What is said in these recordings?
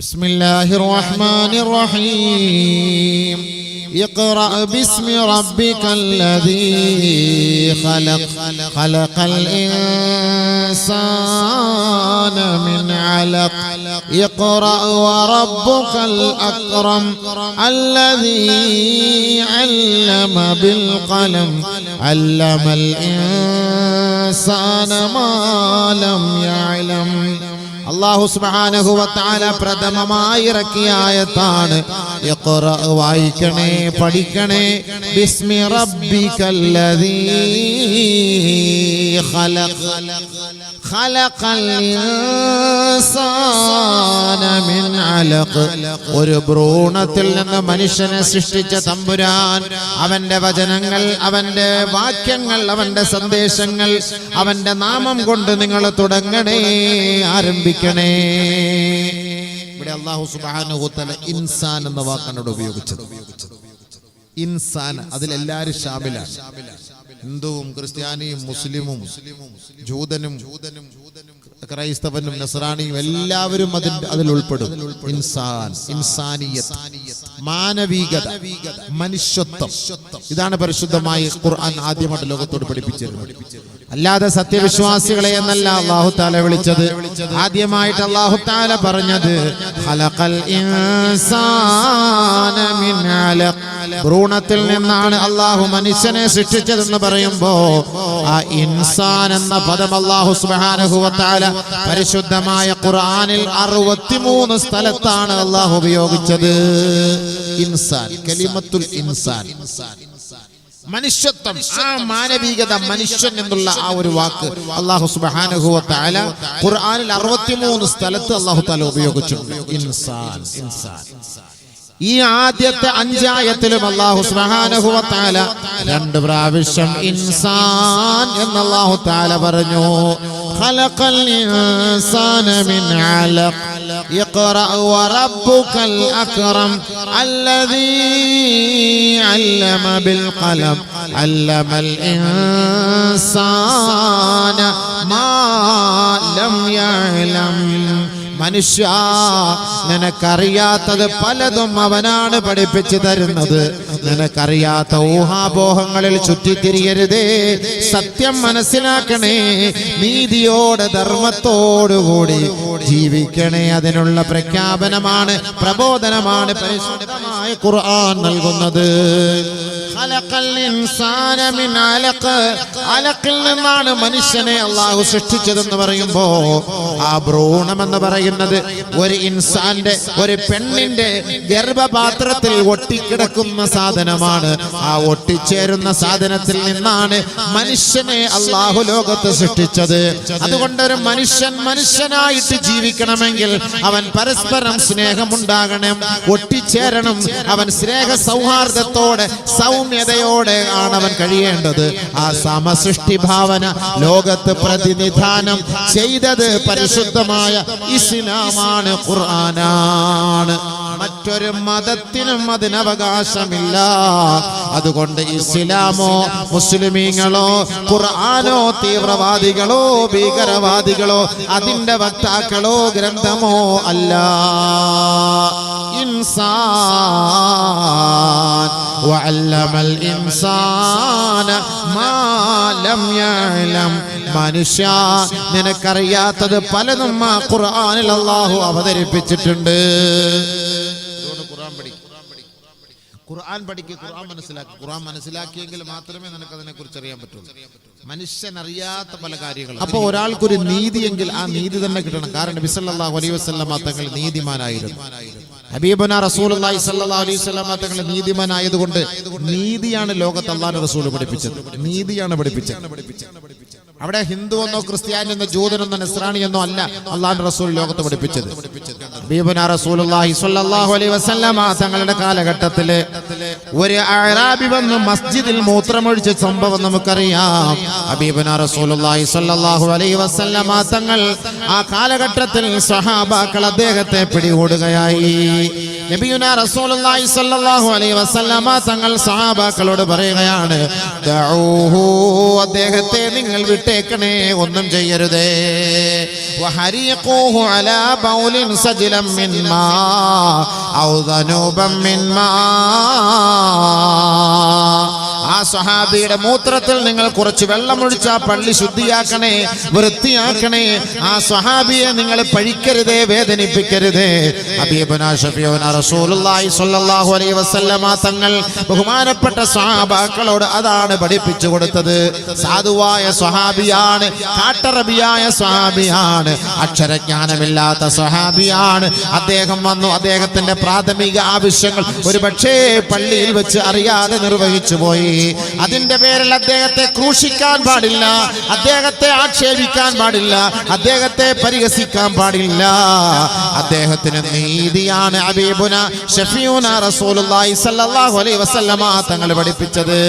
بسم الله الرحمن الرحيم اقرأ باسم ربك الذي خلق خلق الإنسان من علق اقرأ وربك الأكرم الذي علم بالقلم علم الإنسان ما لم يعلم. അല്ലാഹു സുബ്ഹാനഹു വ തആല പ്രഥമമായി ഇറക്കിയ ആയത്താണ് ഇഖ്റ, വായിക്കണേ പഠിക്കണേ. ബിസ്മി റബ്ബികല്ലദീ ഖലഖ് ഖലഖൽ ഇൻസാന മിൻ അലഖ്. ഒരു ഭ്രൂണത്തിൽ നിന്ന് മനുഷ്യനെ സൃഷ്ടിച്ച തമ്പുരാൻ, അവന്റെ വചനങ്ങൾ, അവന്റെ വാക്യങ്ങൾ, അവന്റെ സന്ദേശങ്ങൾ, അവന്റെ നാമം കൊണ്ട് നിങ്ങൾ തുടങ്ങണേ, ആരംഭിക്കണേ. ഇവിടെ അല്ലാഹു സുബ്ഹാനഹു വ തആല ഇൻസാൻ എന്ന വാക്കാണ് ഉപയോഗിച്ചത്. ഇൻസാൻ, അതിലെല്ലാവരും ശാമിലാണ്. ഹിന്ദുവും ക്രിസ്ത്യാനിയും മുസ്ലിമും ജൂതനും ക്രൈസ്തവനും നസ്രാണിയും എല്ലാവരും അതിൽ ഉൾപ്പെടും. ഇൻസാൻ, ഇൻസാനിയത്ത്, മാനവികത, മനുഷ്യത്വം, ഇതാണ് പരിശുദ്ധമായി ഖുർആൻ ആദ്യമായിട്ട് ലോകത്തോട് പഠിപ്പിച്ചിരുന്നത്. അല്ലാതെ സത്യവിശ്വാസികളെ എന്നല്ല അല്ലാഹു തആല വിളിച്ചത്. ആദ്യമായിട്ട് അല്ലാഹു തആല പറഞ്ഞത് ഖലഖൽ ഇൻസാന മിൻ അലഖ്, ഭ്രൂണത്തിൽ നിന്നാണ് അല്ലാഹു മനുഷ്യനെ സൃഷ്ടിച്ചതെന്ന് പറയുമ്പോ ആ ഇൻസാൻ എന്ന പദം അല്ലാഹു സുബ്ഹാനഹു വ തആല പരിശുദ്ധമായ ഖുർആനിൽ 63 സ്ഥലത്താണ് അല്ലാഹു ഉപയോഗിച്ചത്. ഇൻസാൻ, കലിമത്തുൽ ഇൻസാൻ, മനുഷ്യത്വം, ആ മാനവികത, മനുഷ്യൻ എന്നുള്ള ആ ഒരു വാക്ക് അല്ലാഹു സുബ്ഹാനഹു വ തആല ഖുർആനിൽ 63 സ്ഥലത്ത് അല്ലാഹു തആല ഉപയോഗിച്ചിട്ടുണ്ട്. ഇൻസാൻ, ഇൻസാൻ. ഈ ആദ്യത്തെ 5 ആയത്തിലും അല്ലാഹു സുബ്ഹാനഹു വ തആല 2 പ്രാവശ്യം ഇൻസാൻ എന്ന് അല്ലാഹു തആല പറഞ്ഞു. ഖലഖൽ ഇൻസാന മിൻ അലഖ് ഇഖ്റഅ വറബ്ബുകൽ അക്രം അല്ലദീ അല്ലമ ബിൽ ഖലം അല്ലമൽ ഇൻസാന മാ ലം യഅലം. മനുഷ്യ, നിനക്കറിയാത്തത് പലതും അവനാണ് പഠിപ്പിച്ചു തരുന്നത്. നിനക്കറിയാത്ത ഊഹാപോഹങ്ങളിൽ ചുറ്റിത്തിരിയരുതേ, സത്യം മനസ്സിലാക്കണേ, നീതിയോട് ധർമ്മത്തോടുകൂടി ജീവിക്കണേ. അതിനുള്ള പ്രഖ്യാപനമാണ്, പ്രബോധനമാണ് പരിശുദ്ധമായ ഖുർആൻ നൽകുന്നത്. ഖലഖൽ ഇൻസാന മിൻ അലഖ്, അലഖിൽ നിന്നാണ് മനുഷ്യനെ അല്ലാഹു സൃഷ്ടിച്ചതെന്ന് പറയുമ്പോ ആ ഭ്രൂണം എന്ന് പറയുന്നത് ഒരു ഇൻസാന്റെ, ഒരു പെണ്ണിന്റെ ഗർഭപാത്രത്തിൽ ഒട്ടിക്കിടക്കുന്ന സാധനമാണ്. ആ ഒട്ടിച്ചേരുന്ന സാധനത്തിൽ നിന്നാണ് മനുഷ്യനെ അല്ലാഹു ലോകത്ത് സൃഷ്ടിച്ചത്. അതുകൊണ്ട് ഒരു മനുഷ്യൻ മനുഷ്യനായിട്ട് ജീവിക്കണമെങ്കിൽ അവൻ പരസ്പരം സ്നേഹമുണ്ടാകണം, ഒട്ടിച്ചേരണം. അവൻ സ്നേഹ സൗഹാർദ്ദത്തോടെ, സൗമ്യതയോടെ ആണ് അവൻ കഴിയേണ്ടത്. ആ സമസൃഷ്ടി ഭാവന ലോകത്ത് പ്രതിനിധാനം ചെയ്തത് പരിശുദ്ധമായ ഇസ്ലാമാണ്, ഖുർആനാണ്. മറ്റൊരു മതത്തിനും അതിനവകാശമില്ല. അതുകൊണ്ട് ഇസ്ലാമോ മുസ്ലിമീങ്ങളോ ഖുർആനോ തീവ്രവാദികളോ ഭീകരവാദികളോ അതിന്റെ വക്താക്കളോ ഗ്രന്ഥമോ അല്ല. ഇൻസാൻ വഅല്ലമൽ ഇൻസാന മാ ലം യഅലം. മനുഷ്യ, നിനക്കറിയാത്തത് പലതും ആ ഖുർആനിൽ അല്ലാഹു അവതരിപ്പിച്ചിട്ടുണ്ട്. ഖുർആൻ പഠിക്കുക, ഖുർആൻ മനസ്സിലാക്കുക. ഖുർആൻ മനസ്സിലാക്കിയെങ്കിൽ മാത്രമേ നിനക്ക് അതിനെ കുറിച്ച് അറിയാൻ പറ്റുള്ളൂ. മനുഷ്യൻ അറിയാത്ത പല കാര്യങ്ങളും. അപ്പൊ ഒരാൾക്കൊരു നീതിയെങ്കിൽ ആ നീതി തന്നെ കിട്ടണം. കാരണം നബി സല്ലല്ലാഹു അലൈഹി വസല്ലം തങ്ങൾ നീതിമാനായിരുന്നു. ഹബീബുനാ റസൂലുള്ളാഹി സ്വല്ലല്ലാഹു അലൈഹി വസല്ലം തങ്ങൾ നീതിമാനായതുകൊണ്ട് നീതിയാണ് ലോകത്ത് അല്ലാഹുവിന്റെ റസൂൽ പഠിപ്പിച്ചത്. നീതിയാണ് പഠിപ്പിച്ചത്. അവിടെ ഹിന്ദു എന്നോ ക്രിസ്ത്യാനിയെന്നോ ജൂതനെന്നോ നസ്രാണിയെന്നോ അല്ല അല്ലാഹുവിന്റെ റസൂൽ ലോകത്ത് പഠിപ്പിച്ചത്. ഹബീബുനാ റസൂലുള്ളാഹി സ്വല്ലല്ലാഹു അലൈഹി വസല്ലം തങ്ങളുടെ കാലഘട്ടത്തില് ഒരു അഅറാബി വന്ന് മസ്ജിദിൽ മൂത്രമൊഴിച്ച സംഭവം നമുക്കറിയാം. ഹബീബുനാ റസൂലുള്ളാഹി സ്വല്ലല്ലാഹു അലൈഹി വസല്ലം തങ്ങൾ ആ ആ കാലഘട്ടത്തിൽ സ്വഹാബാക്കൾ അദ്ദേഹത്തെ പിടികൂടുകയായി. നബിയുനാ റസൂലുള്ളാഹി സ്വല്ലല്ലാഹു അലൈഹി വസല്ലമ തങ്ങൾ സ്വഹാബാക്കളോട് പറയുകയാണ്, ദഊഹു, അദ്ദേഹത്തെ നിങ്ങൾ വിട്ടേക്കണേ, ഒന്നും ചെയ്യരുതേ. വഹരീഖൂഹു അലാ ബൗലിൻ സജിലം മിൻ മാ ഔ ദനൂബൻ മിൻ മാ. ആ സ്വഹാബിയുടെ മൂത്രത്തിൽ നിങ്ങൾ കുറച്ച് വെള്ളമൊഴിച്ച പള്ളി ശുദ്ധിയാക്കണേ, വൃത്തിയാക്കണേ. ആ സ്വഹാബിയെ നിങ്ങൾ പഴിക്കരുതേ, വേദനിപ്പിക്കരുതേ. ഹബീബുനാ ശഫീഉനാ റസൂലുള്ളാഹി സ്വല്ലല്ലാഹു അലൈഹി വസല്ലമ തങ്ങൾ ബഹുമാനപ്പെട്ട സ്വഹാബാക്കളോട് അതാണ് പഠിപ്പിച്ചു കൊടുത്തത്. സാധുവായ സ്വഹാബിയാണ്, കാട്ടറബിയായ സ്വഹാബിയാണ്, അക്ഷരജ്ഞാനമില്ലാത്ത സ്വഹാബിയാണ്. അദ്ദേഹം വന്നു, അദ്ദേഹത്തിന്റെ പ്രാഥമിക ആവശ്യങ്ങൾ ഒരുപക്ഷേ പള്ളിയിൽ വെച്ച് അറിയാതെ നിർവഹിച്ചു പോയി. അതിന്റെ പേരിൽ അദ്ദേഹത്തെ ക്രൂശിക്കാൻ പാടില്ല, അദ്ദേഹത്തെ ആക്ഷേപിക്കാൻ പാടില്ല, അദ്ദേഹത്തെ പരിഹസിക്കാൻ പാടില്ല. അദ്ദേഹത്തിന് നീതിയാണ് ഹബീബുനാ ശഫീഉനാ റസൂലുള്ളാഹി സ്വല്ലല്ലാഹു അലൈഹി വസല്ലമ തങ്ങൾ പഠിപ്പിച്ചത്.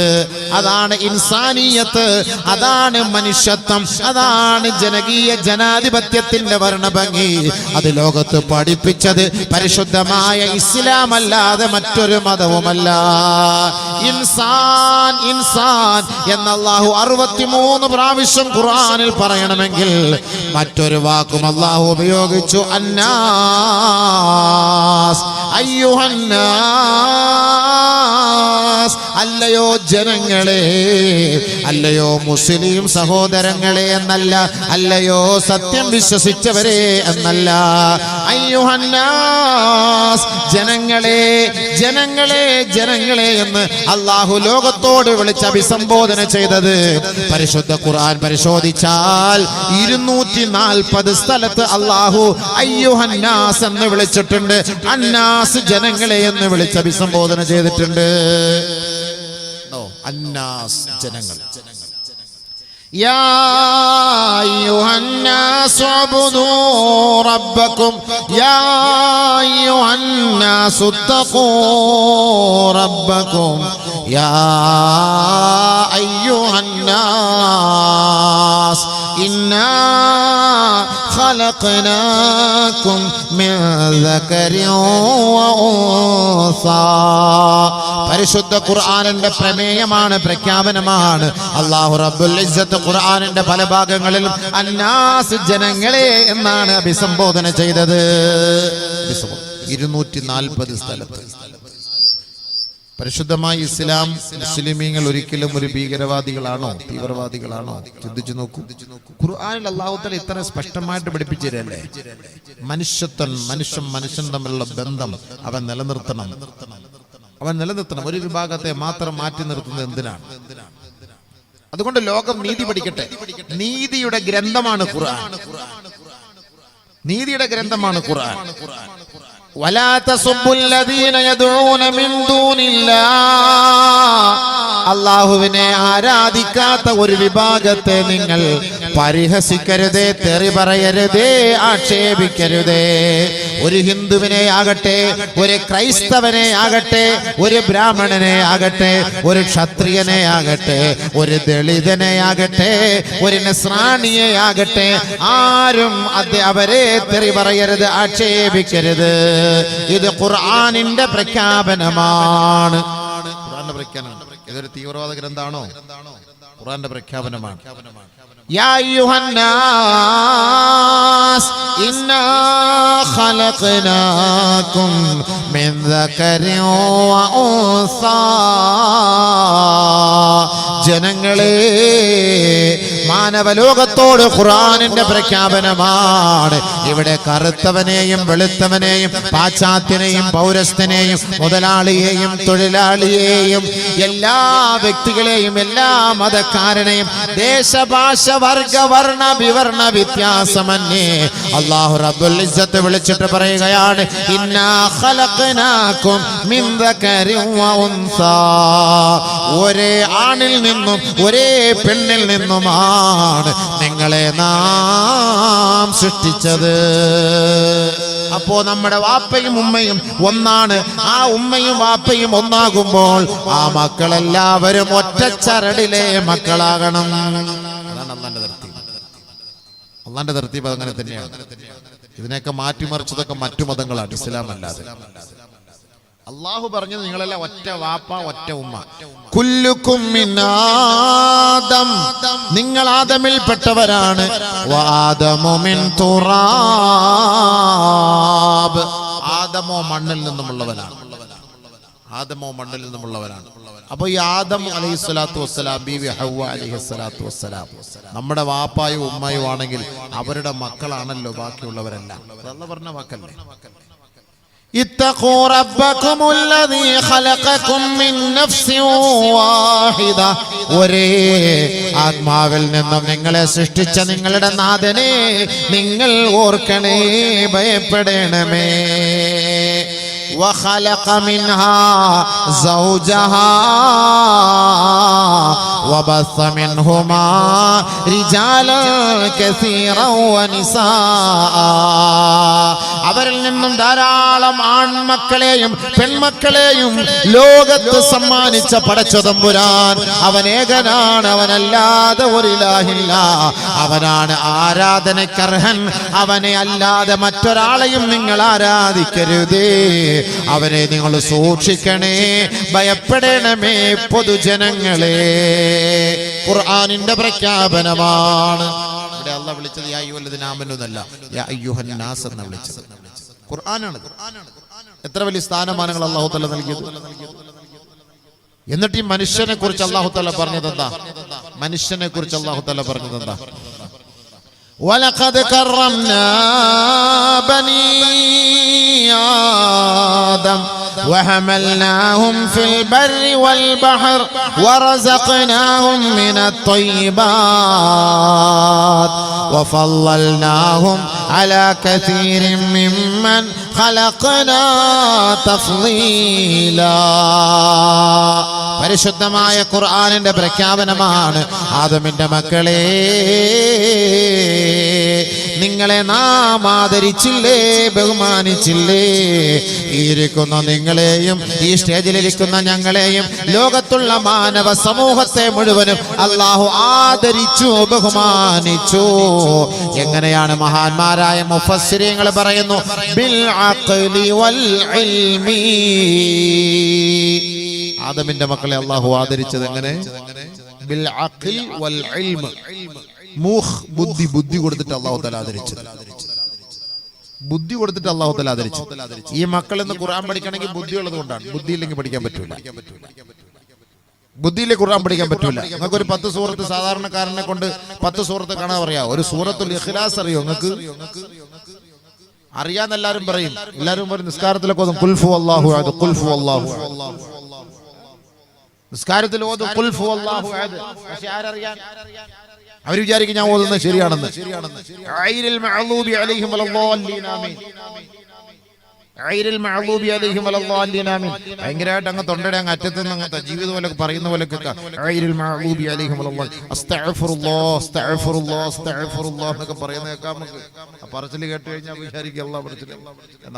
അതാണ് ഇൻസാനിയത്ത്, അതാണ് മനുഷ്യത്വം, അതാണ് ജനകീയ ജനാധിപത്യത്തിന്റെ വർണ്ണഭംഗി. അത് ലോകത്ത് പഠിപ്പിച്ചത് പരിശുദ്ധമായ ഇസ്ലാം അല്ലാതെ മറ്റൊരു മതവുമല്ല. ഇൻസാൻ ഇൻസാൻ എന്ന് അല്ലാഹു 63 പ്രാവശ്യം ഖുർആനിൽ പറയണമെങ്കിൽ മറ്റൊരു വാക്കും അല്ലാഹു ഉപയോഗിച്ചു. അന്നാസ്, അയ്യുഹന്നാസ്, അല്ലയോ ജനങ്ങളെ, അല്ലയോ മുസ്ലിം സഹോദരങ്ങളെ എന്നല്ല, അല്ലയോ സത്യം വിശ്വസിച്ചവരെ എന്നല്ല. അയ്യുഹന്നാസ്, ജനങ്ങളെ, ജനങ്ങളെ, ജനങ്ങളെ എന്ന് അല്ലാഹു ലോകത്തോട് വിളിച്ച് അഭിസംബോധന ചെയ്തത് പരിശുദ്ധ ഖുർആൻ പരിശോധിച്ചാൽ 240 സ്ഥലത്ത് അല്ലാഹു അയ്യുഹന്നാസ് എന്ന് വിളിച്ചിട്ടുണ്ട്. അന്നാസ്, ജനങ്ങളെ എന്ന് വിളിച്ച് അഭിസംബോധന ചെയ്തിട്ടുണ്ട്. അന്നാസ്, ജനങ്ങൾ. യാ അയ്യുഹന്നാസു അബ്ദൂ റബ്ബക്കും, യാ അയ്യുഹന്നാസു തഖൂ റബ്ബക്കും, യാ അയ്യുഹന്നാസ് ഇന്നാ ഖലഖനാകും മിൻ ദകരിൻ വ ഉൻസാ. പരിശുദ്ധ ഖുർആനിന്റെ പ്രമേയമാണ്, പ്രഖ്യാപനമാണ്. അല്ലാഹു റബ്ബുൽ ഇസ്സത്ത് ഖുർആനിന്റെ പല ഭാഗങ്ങളിലും അന്നാസ്, ജനങ്ങളെ എന്നാണ് അഭിസംബോധന ചെയ്തത്. 240 സ്ഥലത്ത്. പരിശുദ്ധമായ ഇസ്ലാം, മുസ്ലിമീങ്ങൾ ഒരിക്കലും ഒരു ഭീകരവാദികളാണോ, തീവ്രവാദികളാണോ? ചിന്തിച്ചു നോക്കൂ. ഖുർആനിൽ അല്ലാഹു തആല ഇത്ര സ്പഷ്ടമായിട്ട് പഠിപ്പിച്ചു തരല്ലേ. മനുഷ്യത്വം, മനുഷ്യൻ തമ്മിലുള്ള ബന്ധം അവൻ നിലനിർത്തണം, അവൻ നിലനിർത്തണം. ഒരു വിഭാഗത്തെ മാത്രം മാറ്റി നിർത്തുന്നത് എന്തിനാണ്? അതുകൊണ്ട് ലോകം നീതി പഠിക്കട്ടെ. നീതിയുടെ ഗ്രന്ഥമാണ് ഖുർആൻ, നീതിയുടെ ഗ്രന്ഥമാണ് ഖുർആൻ. വലാ തസുബ്ബുൽ ലദീന യദ്ഊന മിൻ ദൂനില്ലാഹ്, അല്ലാഹുവിനെ ആരാധിക്കാത്ത ഒരു വിഭാഗത്തെ നിങ്ങൾ പരിഹസിക്കരുതേ, തെറി പറയരുതേ, ആക്ഷേപിക്കരുതേ. ഒരു ഹിന്ദുവിനെ ആകട്ടെ, ഒരു ക്രൈസ്തവനെ ആകട്ടെ, ഒരു ബ്രാഹ്മണനെ ആകട്ടെ, ഒരു ക്ഷത്രിയനെ ആകട്ടെ, ഒരു ദളിതനെ ആകട്ടെ, ഒരു നസ്രാണിയെ ആകട്ടെ, ആരും അവരെ തെറി പറയരുത്, ആക്ഷേപിക്കരുത്. ഇത് ഖുർആനിന്റെ പ്രഖ്യാപനമാണ്. ഖുർആന്റെ പ്രഖ്യാപനം. ഇതൊരു തീവ്രവാദ ഗ്രന്ഥാണോ? ഖുർആന്റെ പ്രഖ്യാപനമാണ്. യാ അയ്യുഹന്നാസ് ഇന്നാ ഖലഖനാകും മിൻ ദകരിൻ വ ഉൻസാ. ജനങ്ങളെ, മാനവലോകത്തോട് ഖുർആനിന്റെ പ്രഖ്യാപനമാണ്. ഇവിടെ കറുത്തവനെയും വെളുത്തവനെയും പാശ്ചാത്യനെയും പൗരസ്ഥനെയും മുതലാളിയെയും തൊഴിലാളിയെയും എല്ലാ വ്യക്തികളെയും എല്ലാ മതക്കാരനെയും ദേശഭാഷ വർഗ വർണ്ണ വിവർണ വ്യത്യാസമന്യേ അല്ലാഹു റബ്ബുൽ ഇസ്സത്ത് വിളിച്ചിട്ട് പറയുകയാണ്, ഇന്നാ ഖലഖനാകും മിൻ ദകരിൻ വ ഉൻസാ. ഒരേ ആണിൽ നിന്നും ഒരേ പെണ്ണിൽ നിന്നുമാണ് നിങ്ങളെ നാം സൃഷ്ടിച്ചത്. അപ്പോ നമ്മുടെ വാപ്പയും ഉമ്മയും ഒന്നാണ്. ആ ഉമ്മയും വാപ്പയും ഒന്നാകുമ്പോൾ ആ മക്കളെല്ലാവരും ഒറ്റ ചരടിലെ മക്കളാകണം. അതാണ് അല്ലാഹുവിന്റെ തർത്തീബ്. അള്ളാന്റെ തർത്തീബ് അങ്ങനെ തന്നെയാണ്. ഇതിനെയൊക്കെ മാറ്റിമറിച്ചതൊക്കെ മറ്റു മതങ്ങളാണ്, ഇസ്ലാം അല്ലാതെ. അള്ളാഹു പറഞ്ഞത് നിങ്ങളെല്ലാം ഒറ്റ വാപ്പ ഒറ്റ ഉമ്മ. കുല്ലുക്കും മിൻ ആദം, നിങ്ങൾ ആദമിൽപ്പെട്ടവരാണ്. വആദമു മിൻ തുറാബ്, ആദമോ മണ്ണിൽ നിന്നുമുള്ളവനാണ്. ആദമോ മണ്ണിൽ നിന്നുമുള്ളവരാണ്. അപ്പൊ ഈ ആദം അലൈഹിസ്സലാത്തു വസ്സലാം, ബീവി ഹവ്വ അലൈഹിസ്സലാത്തു വസ്സലാം നമ്മുടെ വാപ്പായും ഉമ്മയും ആണെങ്കിൽ അവരുടെ മക്കളാണല്ലോ ബാക്കിയുള്ളവരെല്ലാം. അല്ലാഹു പറഞ്ഞ വാക്കല്ലേ, ഇത്തഖൂ റബ്ബകുമുല്ലദീ ഖലഖകും മിൻ നഫ്സിൻ വാഹിദ, ഒരേ ആത്മാവിൽ നിന്നും നിങ്ങളെ സൃഷ്ടിച്ച നിങ്ങളുടെ നാഥനെ നിങ്ങൾ ഓർക്കണേ, ഭയപ്പെടണമേ. وخلق منها زوجها وبث منهما رجالا كثيرا ونساء, അവരിൽ നിന്നും ധാരാളം ആൺമക്കളെയും പെൺമക്കളെയും ലോകത്ത് സമ്മാനിച്ച പടച്ചതമ്പുരാൻ അവൻ ഏകനാണ്, അവനല്ലാതെ ഒരു ഇലാഹില്ല. അവനാണ് ആരാധനക്കർഹൻ, അവനെ അല്ലാതെ മറ്റൊരാളെയും നിങ്ങൾ ആരാധിക്കരുതേ. അവനെ നിങ്ങൾ സൂക്ഷിക്കണേ, ഭയപ്പെടണമേ പൊതുജനങ്ങളെ. ഖുർആനിന്റെ പ്രഖ്യാപനമാണ്. ഇവിടെ അല്ലാഹു വിളിച്ചത് യാ അയ്യുഹല്ലദീന ആമനൂ എന്നല്ല, യാ അയ്യുഹൻ നാസ് എന്ന് വിളിച്ചത്. ഖുർആനാണ്. എത്ര വലിയ സ്ഥാനമാനങ്ങൾ അല്ലാഹു തആല നൽകിയത്. എന്നിട്ട് ഈ മനുഷ്യനെ കുറിച്ച് അല്ലാഹു തആല പറഞ്ഞത് എന്താ? മനുഷ്യനെ കുറിച്ച് അല്ലാഹു തആല പറഞ്ഞത് എന്താ? وَلَقَدْ كَرَّمْنَا بَنِي آدَمَ وَحَمَلْنَاهُمْ فِي الْبَرِّ وَالْبَحْرِ وَرَزَقْنَاهُمْ مِنَ الطَّيِّبَاتِ وَفَضَّلْنَاهُمْ عَلَى كَثِيرٍ مِّمَّنْ خَلَقْنَا تَفْضِيلًا. പരിശുദ്ധമായ ഖുർആനിന്റെ പ്രഖ്യാപനമാണ്. ആദമിന്റെ മക്കളെ, നിങ്ങളെ നാം ആദരിച്ചില്ലേ, ബഹുമാനിച്ചില്ലേ? ഈ ഇരിക്കുന്ന നിങ്ങളെയും ഈ സ്റ്റേജിലിരിക്കുന്ന ഞങ്ങളെയും ലോകത്തുള്ള മാനവ സമൂഹത്തെ മുഴുവനും അല്ലാഹു ആദരിച്ചു, ബഹുമാനിച്ചു. എങ്ങനെയാണ്? മഹാന്മാരായ മുഫസ്സിരീങ്ങൾ പറയുന്നു, ബിൽ അഖ്ലി വൽ ഇൽമി. ആദമിന്റെ മക്കളെ അല്ലാഹു ആദരിച്ചത് എങ്ങനെ? ബിൽ അഖ്ൽ വൽ ഇൽമ, ബുദ്ധി കൊടുത്തിട്ട് അല്ലാഹു തആല ആദരിച്ചത്. ബുദ്ധി കൊടുത്തിട്ട് അല്ലാഹു തആല ആദരിച്ചു. ഈ മക്കൾ ഇന്ന് ഖുർആൻ പഠിക്കണമെങ്കിൽ ബുദ്ധി ഉള്ളത് കൊണ്ടാണ്. ബുദ്ധി ഇല്ലെങ്കിൽ പഠിക്കാൻ പറ്റൂല. ബുദ്ധിയിലെ ഖുർആൻ പഠിക്കാൻ പറ്റൂല. നിങ്ങൾക്ക് ഒരു 10 സൂറത്ത് സാധാരണക്കാരനെ കൊണ്ട് 10 സൂറത്ത് കാണാൻ പറയാം. ഒരു സൂറത്തുൽ ഇഖ്ലാസ് അറിയോ നിങ്ങൾക്ക്? അറിയാന്ന് എല്ലാവരും പറയും. എല്ലാവരും പറയും നിസ്കാരത്തിലൊക്കെ ഓതും ഖുൽ ഹുവല്ലാഹു അഹദ്, ഖുൽ ഹുവല്ലാഹു അഹദ്. നിസ്കാരത്തിൽ ഓതും ഖുൽ ഹുവല്ലാഹു അഹദ്. പക്ഷെ ആരറിയാൻ? അവർ വിചാരിക്കും ഞാൻ ഓതുന്നത് ശരിയാണെന്ന്. ഗൈറിൽ മഗ്ളൂബി അലൈഹിം വലദ്ദാല്ലീൻ ആമീൻ, ഗൈറിൽ മഗ്ളൂബി അലൈഹിം വലദ്ദാല്ലീൻ ആമീൻ. ഭയങ്കരമായിട്ട് അങ്ങ് തൊണ്ടയുടെ അങ്ങ് അറ്റത്ത് നിന്ന് അങ്ങ് ജീവിതം പോലെ പറയുന്ന പോലെ ഗൈറിൽ മഗ്ളൂബി അലൈഹിം വലദ്ദാല്ലീൻ, അസ്തഗ്ഫിറുല്ലാഹ് അസ്തഗ്ഫിറുല്ലാഹ് അസ്തഗ്ഫിറുല്ലാഹ് എന്നൊക്കെ പറയുന്ന കേൾക്കാം നമുക്ക്. ആ പറച്ചിൽ കേട്ട് കഴിഞ്ഞാൽ വിചാരിക്കും അല്ലാഹ് പഠിച്ചിട്ട്.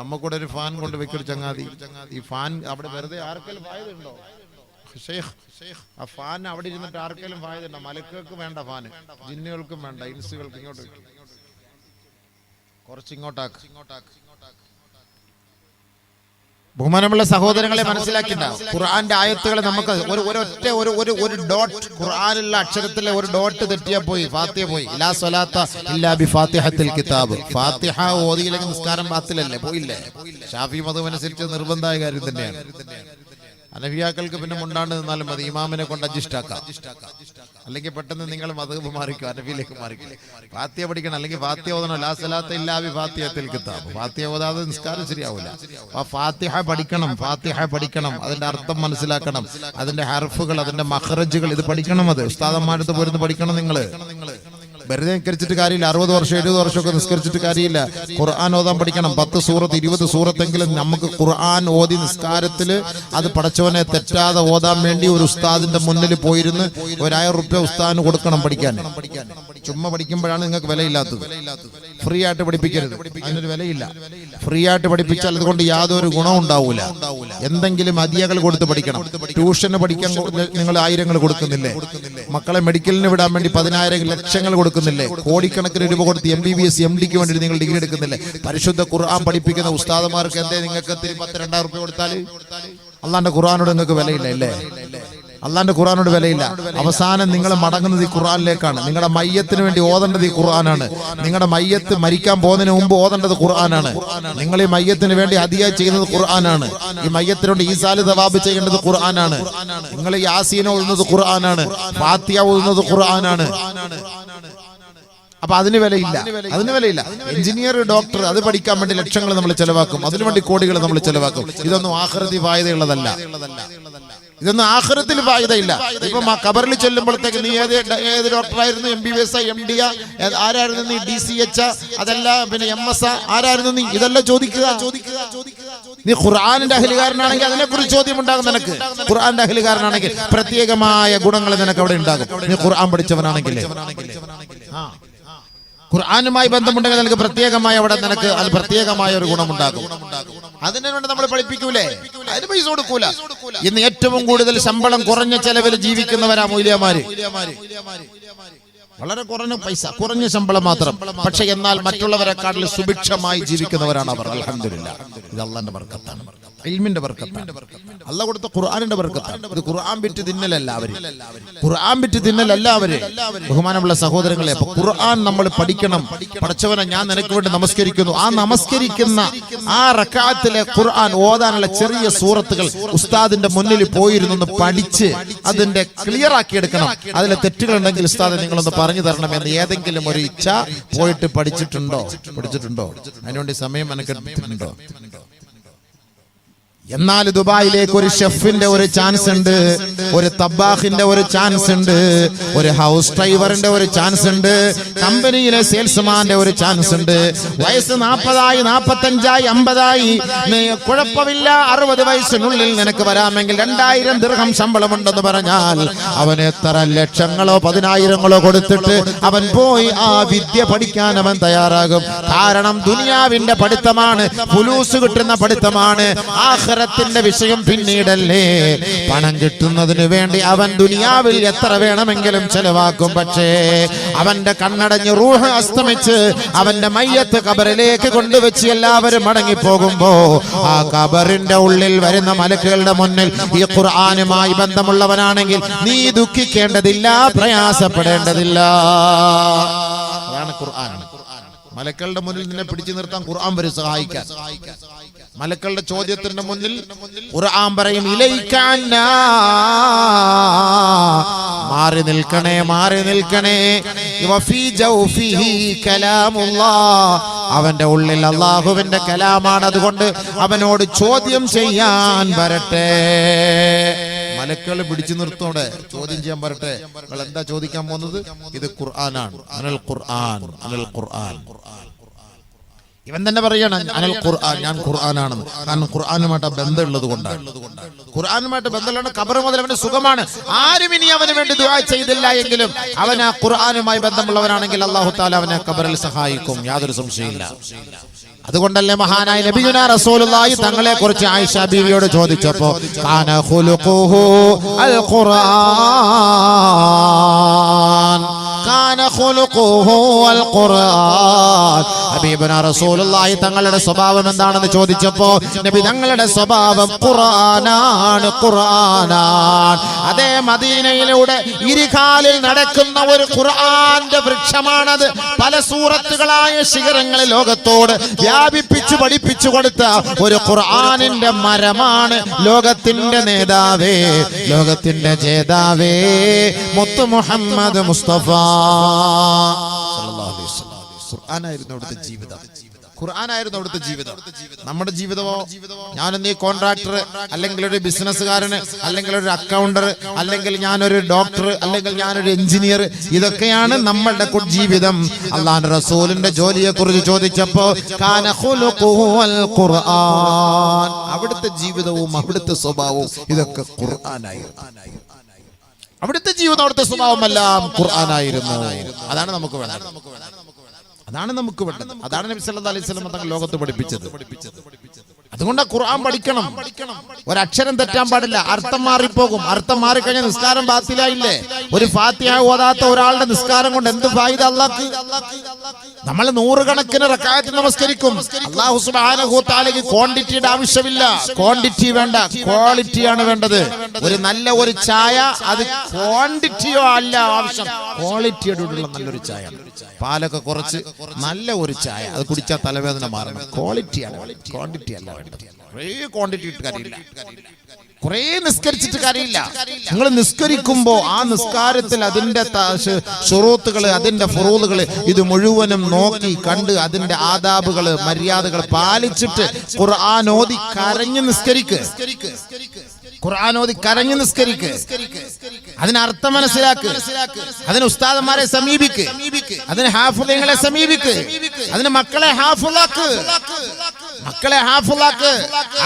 നമുക്കൂടെ ഒരു ഫാൻ കൊണ്ട് വെക്കൊരു ചങ്ങാതി. ഈ ഫാൻ അവിടെ വെറുതെ ആർക്കെങ്കിലും ഫായത ഉണ്ടോ? ആ ഫാൻ അവിടെ ഇരുന്നിട്ട് ആർക്കെങ്കിലും ഫായതുണ്ടോ? മലക്കുകൾക്ക് വേണ്ട ഫാന്, ജിന്നുകൾക്കും വേണ്ട, ഇൻസുകൾക്ക്. ഇങ്ങോട്ട് കുറച്ചിങ്ങോട്ടാക്ക്. ബഹുമാനമുള്ള സഹോദരങ്ങളെ, മനസ്സിലാക്കിണ്ടാവും ഖുർആന്റെ ആയത്തുകൾ നമുക്ക് ഒരു ഡോട്ട്, ഖുർആനിലുള്ള അക്ഷരത്തിലെ ഒരു ഡോട്ട് തെറ്റിയാ പോയി, ഫാത്തിഹ പോയി. ലാ സ്വലാത്ത ഇല്ലാ ബി ഫാത്തിഹത്തിൽ കിതാബ്. ഫാത്തിഹ ഓതിയില്ലെങ്കിൽ നിസ്കാരം ബാത്തിലല്ലേ, പോയില്ലേ? ഷാഫി മദ്ഹബ് അനുസരിച്ച് നിർബന്ധമായ കാര്യം തന്നെയാണ്. ഹനഫിയാക്കൾക്ക് പിന്നെ മുണ്ടാണ്ട് നിന്നാലും മതി, ഇമാമിനെ കൊണ്ട് അഡ്ജസ്റ്റ് ആക്കാം. അല്ലെങ്കിൽ പെട്ടെന്ന് നിങ്ങൾ മദ്ഹബ് മാറിക്കും, ഹനഫിയിലേക്ക് മാറിക്കും. ഫാത്തിഹ പഠിക്കണം, അല്ലെങ്കിൽ ഫാത്തിഹ ഓതണം. ലാ സലാത്ത ഇല്ലാ ബി ഫാത്തിഹത്തിൽ കിതാബ്. ഫാത്തിഹ ഓതാതെ നിസ്കാരം ശരിയാവില്ല. ആ ഫാത്തിഹ പഠിക്കണം, ഫാത്തിഹ പഠിക്കണം, അതിന്റെ അർത്ഥം മനസ്സിലാക്കണം, അതിന്റെ ഹർഫുകൾ, അതിന്റെ മഖ്റജുകൾ, ഇത് പഠിക്കണം. അത് ഉസ്താദന്മാരടുത്ത് പോയിരുന്ന് പഠിക്കണം. നിങ്ങള് വെറുതെ നിസ്കരിച്ചിട്ട് കാര്യമില്ല. 60 വർഷം 70 വർഷമൊക്കെ നിസ്കരിച്ചിട്ട് കാര്യമില്ല. ഖുർആൻ ഓതാൻ പഠിക്കണം. 10 സൂറത്ത് 20 സൂറത്തെങ്കിലും നമുക്ക് ഖുർആൻ ഓതി നിസ്കാരത്തില് അത് പടച്ചവനെ തെറ്റാതെ ഓതാൻ വേണ്ടി ഒരു ഉസ്താദിന്റെ മുന്നിൽ പോയിരുന്ന് 1000 റുപ്യ ഉസ്താദിന് കൊടുക്കണം പഠിക്കാൻ. ചുമ്മാ പഠിക്കുമ്പോഴാണ് നിങ്ങൾക്ക് വിലയില്ലാത്തത്. ഫ്രീ ആയിട്ട് പഠിപ്പിക്കരുത്, അതിനൊരു വിലയില്ല. ഫ്രീ ആയിട്ട് പഠിപ്പിച്ചാൽ അതുകൊണ്ട് യാതൊരു ഗുണവും ഉണ്ടാവൂല, എന്തെങ്കിലും അദിയകൾ കൊടുത്ത് പഠിക്കണം. ട്യൂഷന് പഠിക്കാൻ നിങ്ങൾ ആയിരങ്ങൾ കൊടുക്കുന്നില്ലേ? മക്കളെ മെഡിക്കലിന് വിടാൻ വേണ്ടി 10,000 ലക്ഷങ്ങൾ കൊടുക്കുന്നില്ലേ? കോടിക്കണക്കിന് രൂപ കൊടുത്ത് MBBS MDക്ക് വേണ്ടി നിങ്ങൾ ഡിഗ്രി എടുക്കുന്നില്ലേ? പരിശുദ്ധ ഖുർആൻ പഠിപ്പിക്കുന്ന ഉസ്താദുമാർക്ക് എന്തേ നിങ്ങൾക്ക് 10,000 രൂപ കൊടുത്താൽ? അള്ളാന്റെ ഖുർആനോട് നിങ്ങൾക്ക് വിലയില്ല അല്ലേ? അള്ളാന്റെ ഖുർആനോട് വിലയില്ല. അവസാനം നിങ്ങൾ മടങ്ങുന്നത് ഈ ഖുർആനിലേക്കാണ്. നിങ്ങളുടെ മയ്യത്തിന് വേണ്ടി ഓതേണ്ടത് ഈ ഖുർആനാണ്. നിങ്ങളുടെ മയ്യത്ത് മരിക്കാൻ പോകുന്നതിന് മുമ്പ് ഓതേണ്ടത് ഖുർആനാണ്. നിങ്ങൾ ഈ മയ്യത്തിന് വേണ്ടി ഹദിയ ചെയ്യുന്നത് ഖുർആനാണ്. ഈ മയ്യത്തിനോട് ഈസാല് തവാബ് ചെയ്യേണ്ടത് ഖുർആനാണ്. നിങ്ങൾ ഈ യാസീൻ ഓതുന്നത് ഖുർആനാണ്. ഫാത്തിഹ ഓതുന്നത് ഖുർആനാണ്. അപ്പൊ അതിന് വിലയില്ല. എഞ്ചിനീയർ, ഡോക്ടർ അത് പഠിക്കാൻ വേണ്ടി ലക്ഷങ്ങൾ നമ്മൾ ചെലവാക്കും. അതിനുവേണ്ടി കോടികൾ നമ്മൾ ചെലവാക്കും. ഇതൊന്നും ആഖിറത്തിൽ ഫായിദയുള്ളതല്ല. ഇതൊന്നും ആഖിറത്തിൽ ഫായിദയില്ല. ഇപ്പൊ ഖബറിൽ ചെല്ലുമ്പോഴത്തേക്ക് നീ ഏത് ഡോക്ടറായിരുന്നു? MBBS, MD, ആരായിരുന്നു നീ? DCH, അതല്ല പിന്നെ MS, ആരായിരുന്നു നീ? ഇതല്ല ചോദിക്കുക. നീ ഖുർആനിന്റെ അഹ്ലുകാരനാണെങ്കിൽ അതിനെ കുറിച്ച് ചോദ്യം ഉണ്ടാകും നിനക്ക്. ഖുർആന്റെ അഹ്ലുകാരനാണെങ്കിൽ പ്രത്യേകമായ ഗുണങ്ങൾ നിനക്ക് അവിടെ ഉണ്ടാകും. നീ ഖുർആൻ പഠിച്ചവനാണെങ്കിൽ, ഖുർആനുമായി ബന്ധമുണ്ടെങ്കിൽ നിനക്ക് പ്രത്യേകമായ അവിടെ നിനക്ക് അത് പ്രത്യേകമായ ഒരു ഗുണമുണ്ടാകും. അതിനു വേണ്ടി നമ്മൾ പഠിപ്പിക്കൂലേ? അതിന് പൈസ കൊടുക്കൂല. ഇന്ന് ഏറ്റവും കൂടുതൽ ശമ്പളം കുറഞ്ഞ ചെലവിൽ ജീവിക്കുന്നവരാ മൗലവിമാര്. വളരെ കുറഞ്ഞ പൈസ, കുറഞ്ഞ ശമ്പളം മാത്രം. പക്ഷെ എന്നാൽ മറ്റുള്ളവരെക്കാട്ടിൽ സുഭിക്ഷമായി ജീവിക്കുന്നവരാണ് അവർ. അൽഹംദുലില്ലാഹ്. ഇത് അള്ളാന്റെ ബർക്കത്താണ്, ഇൽമിന്റെ ബർക്കത്താണ്, അള്ളാഹ് കൊടുത്ത ഖുർആനിന്റെ ബർക്കത്താണ്. ഇത് ഖുർആൻ വിറ്റ് തിന്നലല്ല അവര്. ഖുർആൻ വിറ്റ് തിന്നലല്ല അവര്. ബഹുമാനമുള്ള സഹോദരങ്ങളെ, അപ്പൊ ഖുർആൻ നമ്മൾ പഠിക്കണം. പഠിച്ചവനെ ഞാൻ നിനക്ക് വേണ്ടി നമസ്കരിക്കുന്നു. ആ നമസ്കരിക്കുന്ന ആ റക്അത്തിലെ ഖുർആൻ ഓതാനുള്ള ചെറിയ സൂറത്തുകൾ ഉസ്താദിന്റെ മുന്നിൽ പോയിരുന്നൊന്ന് പഠിച്ച് അതിന്റെ ക്ലിയർ ആക്കി എടുക്കണം. അതിലെ തെറ്റുകൾ ഉണ്ടെങ്കിൽ ഉസ്താദ് നിങ്ങളൊന്ന് പറഞ്ഞു തരണം എന്ന് ഏതെങ്കിലും ഒരു ഇച്ഛ പോയിട്ട് പഠിച്ചിട്ടുണ്ടോ? അതിനുവേണ്ടി സമയം മെനക്കെടുത്തിട്ടുണ്ടോ? എന്നാൽ ദുബായിലേക്ക് ഒരു ഷെഫിന്റെ ഒരു ചാൻസ് ഉണ്ട്, ഒരു തബ്ബാഖിന്റെ ഒരു ചാൻസ് ഉണ്ട്, ഒരു ഹൗസ് ഡ്രൈവറിന്റെ ഒരു ചാൻസ് ഉണ്ട്, കമ്പനിയിലെ സെയിൽസ്മാന്റെ ഒരു ചാൻസ് ഉണ്ട്. വയസ്സ് 40 45 50 കുഴപ്പമില്ല. 60 വയസ്സിനുള്ളിൽ നിനക്ക് വരാമെങ്കിൽ 2000 ദിർഹം ശമ്പളമുണ്ടെന്ന് പറഞ്ഞാൽ അവന് എത്ര ലക്ഷങ്ങളോ 10,000ങ്ങളോ കൊടുത്തിട്ട് അവൻ പോയി ആ വിദ്യ പഠിക്കാൻ അവൻ തയ്യാറാകും. കാരണം ദുനിയാവിന്റെ പഠിത്തമാണ്, ഫുലൂസ് കിട്ടുന്ന പഠിത്തമാണ്. ത്തിന്റെ വിഷയം പിന്നീടല്ലേ. പണം കിട്ടുന്നതിന് വേണ്ടി അവൻ ദുനിയാവിൽ എത്ര വേണമെങ്കിലും ചെലവാക്കും. പക്ഷേ അവന്റെ കണ്ണടഞ്ഞ് റൂഹ് അസ്തമിച്ച് അവന്റെ മയ്യത്ത് ഖബറിലേക്ക് കൊണ്ടുവച്ച് എല്ലാവരും മടങ്ങിപ്പോകുമ്പോ ആ ഖബറിന്റെ ഉള്ളിൽ വരുന്ന മലക്കുകളുടെ മുന്നിൽ ഈ ഖുർആനുമായി ബന്ധമുള്ളവനാണെങ്കിൽ നീ ദുഃഖിക്കേണ്ടതില്ല, പ്രയാസപ്പെടേണ്ടതില്ല. അതാണ് ഖുർആൻ. മലക്കളുടെ മുന്നിൽ നിന്നെ പിടിച്ചു നിർത്താൻ ഖുർആൻ വരെ സഹായിക്കാൻ. മലക്കളുടെ ചോദ്യത്തിന്റെ മുന്നിൽ ഖുർആൻ പറയും, ഇലൈക്കാന്നാ, മാറി നിൽക്കണേ. വഫീ ജൗഫിഹി കലാമുല്ലാഹ്, അവന്റെ ഉള്ളിൽ അല്ലാഹുവിന്റെ കലാമാണ്. അതുകൊണ്ട് അവനോട് ചോദ്യം ചെയ്യാൻ വരട്ടെ. മലക്കൾ പിടിച്ചു നിർത്തോടെ ചോദ്യം ചെയ്യാൻ വരട്ടെ. നിങ്ങൾ എന്താ ചോദിക്കാൻ പോകുന്നത്? ഇത് ഖുർആനാണ്. അനൽ ഖുർആൻ. ഇവൻ തന്നെ പറയണം അനൽ ഖുർആൻ, ഞാൻ ഖുർആനാണെന്ന്. കാരണം ഖുർആനുമായിട്ട് ബന്ധമുള്ളത് കൊണ്ടാണ്. ഖുർആനുമായിട്ട് ബന്ധമുള്ള ഖബർ മുതൽ അവന് സുഖമാണ്. ആരും ഇനി അവന് വേണ്ടി ദുആ ചെയ്തില്ല എങ്കിലും അവൻ ആ ഖുർആനുമായി ബന്ധമുള്ളവനാണെങ്കിൽ അല്ലാഹു തആല അവനെ ഖബറിൽ സഹായിക്കും, യാതൊരു സംശയമില്ല. അതുകൊണ്ടല്ലേ മഹാനായ നബിയുനാ റസൂലുള്ളാഹി തങ്ങളെ കുറിച്ച് ആയിഷ ബീവിയോട് ചോദിച്ചപ്പോ കാന ഖുലുഖുഹു അൽ ഖുർആൻ, ഹബീബുനാ റസൂലുള്ളാഹി തങ്ങളുടെ സ്വഭാവം എന്താണെന്ന് ചോദിച്ചപ്പോ നബി തങ്ങളുടെ സ്വഭാവം ഖുർആനാണ്. അതേ മദീനയിലൂടെ ഇരുകാലിൽ നടക്കുന്ന ഒരു ഖുർആന്റെ വൃക്ഷമാണത്. പല സൂറത്തുകളായ ശിഖരങ്ങളെ ലോകത്തോട് വ്യാപിപ്പിച്ചു പഠിപ്പിച്ചു കൊടുത്ത ഒരു ഖുർആനിന്റെ മരമാണ്. ലോകത്തിന്റെ നേതാവേ, ലോകത്തിന്റെ ജേതാവേ മുത്ത് മുഹമ്മദ് മുസ്തഫ സല്ലല്ലാഹു അലൈഹി വസല്ലം. ഖുർആനായിരുന്നു അവിടുത്തെ ജീവിതം. നമ്മുടെ ജീവിതമോ? ഞാനെന്നീ കോൺട്രാക്ടർ, അല്ലെങ്കിൽ ഒരു ബിസിനസ്സുകാരന്, അല്ലെങ്കിൽ ഒരു അക്കൗണ്ടർ, അല്ലെങ്കിൽ ഞാനൊരു ഡോക്ടർ, അല്ലെങ്കിൽ ഞാനൊരു എഞ്ചിനീയർ, ഇതൊക്കെയാണ് നമ്മളുടെ ജീവിതം. അല്ലാഹുവിന്റെ റസൂലിന്റെ ജോലിയെ കുറിച്ച് ചോദിച്ചപ്പോ കാന ഖുലുഖുഹു അൽ ഖുർആൻ, അവിടുത്തെ ജീവിതവും അവിടുത്തെ സ്വഭാവവും ഇതൊക്കെ ഖുർആനായിരുന്നു. അവിടുത്തെ ജീവിതം, അവിടുത്തെ സ്വഭാവം എല്ലാം ഖുർആനായിരുന്നു. അതാണ് നമുക്ക് വേണ്ടത്. അതാണ് നമുക്ക് വേണ്ടത്. അതാണ് നബി സല്ലല്ലാഹു അലൈഹി വസല്ലം തങ്ങൾ ലോകത്ത് പഠിപ്പിച്ചത്. അതുകൊണ്ട് ഖുർആൻ പഠിക്കണം. ഒരക്ഷരം തെറ്റാൻ പാടില്ല. അർത്ഥം മാറിപ്പോകും. അർത്ഥം മാറിക്കഴിഞ്ഞാൽ നിസ്കാരം ബാത്തിലായില്ലേ? ഒരു ഫാത്തിഹ ഓതാത്ത ഒരാളുടെ നിസ്കാരം കൊണ്ട് എന്ത് ഫായിദ അല്ലാഹ്ക്ക്? നമ്മൾ 100 കണക്കിന് റക്അത്ത് നമസ്കരിക്കും. അല്ലാഹു സുബ്ഹാനഹു തആലയ്ക്ക് ക്വാണ്ടിറ്റിയുടെ ആവശ്യമില്ല. ക്വാണ്ടിറ്റി വേണ്ട, ക്വാളിറ്റിയാണ് വേണ്ടത്. ഒരു നല്ല ഒരു ചായ അത് ക്വാണ്ടിറ്റിയോ അല്ല ആവശ്യം, ക്വാളിറ്റിയോടുള്ള നല്ലൊരു ചായ. പാലൊക്കെ കുറച്ച് നല്ല ഒരു ചായ അത് കുടിച്ചാൽ തലവേദന മാറണം. ക്വാളിറ്റിയാണ്, ക്വാണ്ടിറ്റി അല്ല വേണ്ടത്. കുറേ ക്വാണ്ടിറ്റി ഇട്ട് കാര്യമില്ല, കുറേ നിസ്കരിച്ചിട്ട് കാര്യമില്ല. നിങ്ങൾ നിസ്കരിക്കുമ്പോ ആ നിസ്കാരത്തിൽ അതിന്റെ ശുറൂത്തുകള്, അതിന്റെ ഫുറൂദുകള് ഇത് മുഴുവനും നോക്കി കണ്ട് അതിന്റെ ആദാബുകള്, മര്യാദകൾ പാലിച്ചിട്ട് ഖുർആൻ ഓതി കരഞ്ഞു നിസ്കരിക്ക്. ഖുർആൻ ഓതി കരഞ്ഞു നിസ്കരിക്ക്. അതിന് അർത്ഥം മനസ്സിലാക്ക്. അതിന് ഉസ്താദന്മാരെ സമീപിക്ക്. അതിന് ഹാഫിളീങ്ങളെ സമീപിക്ക്. അതിന് മക്കളെ ഹാഫിളാക്ക്. മക്കളെ ഹാഫിളാക്ക്.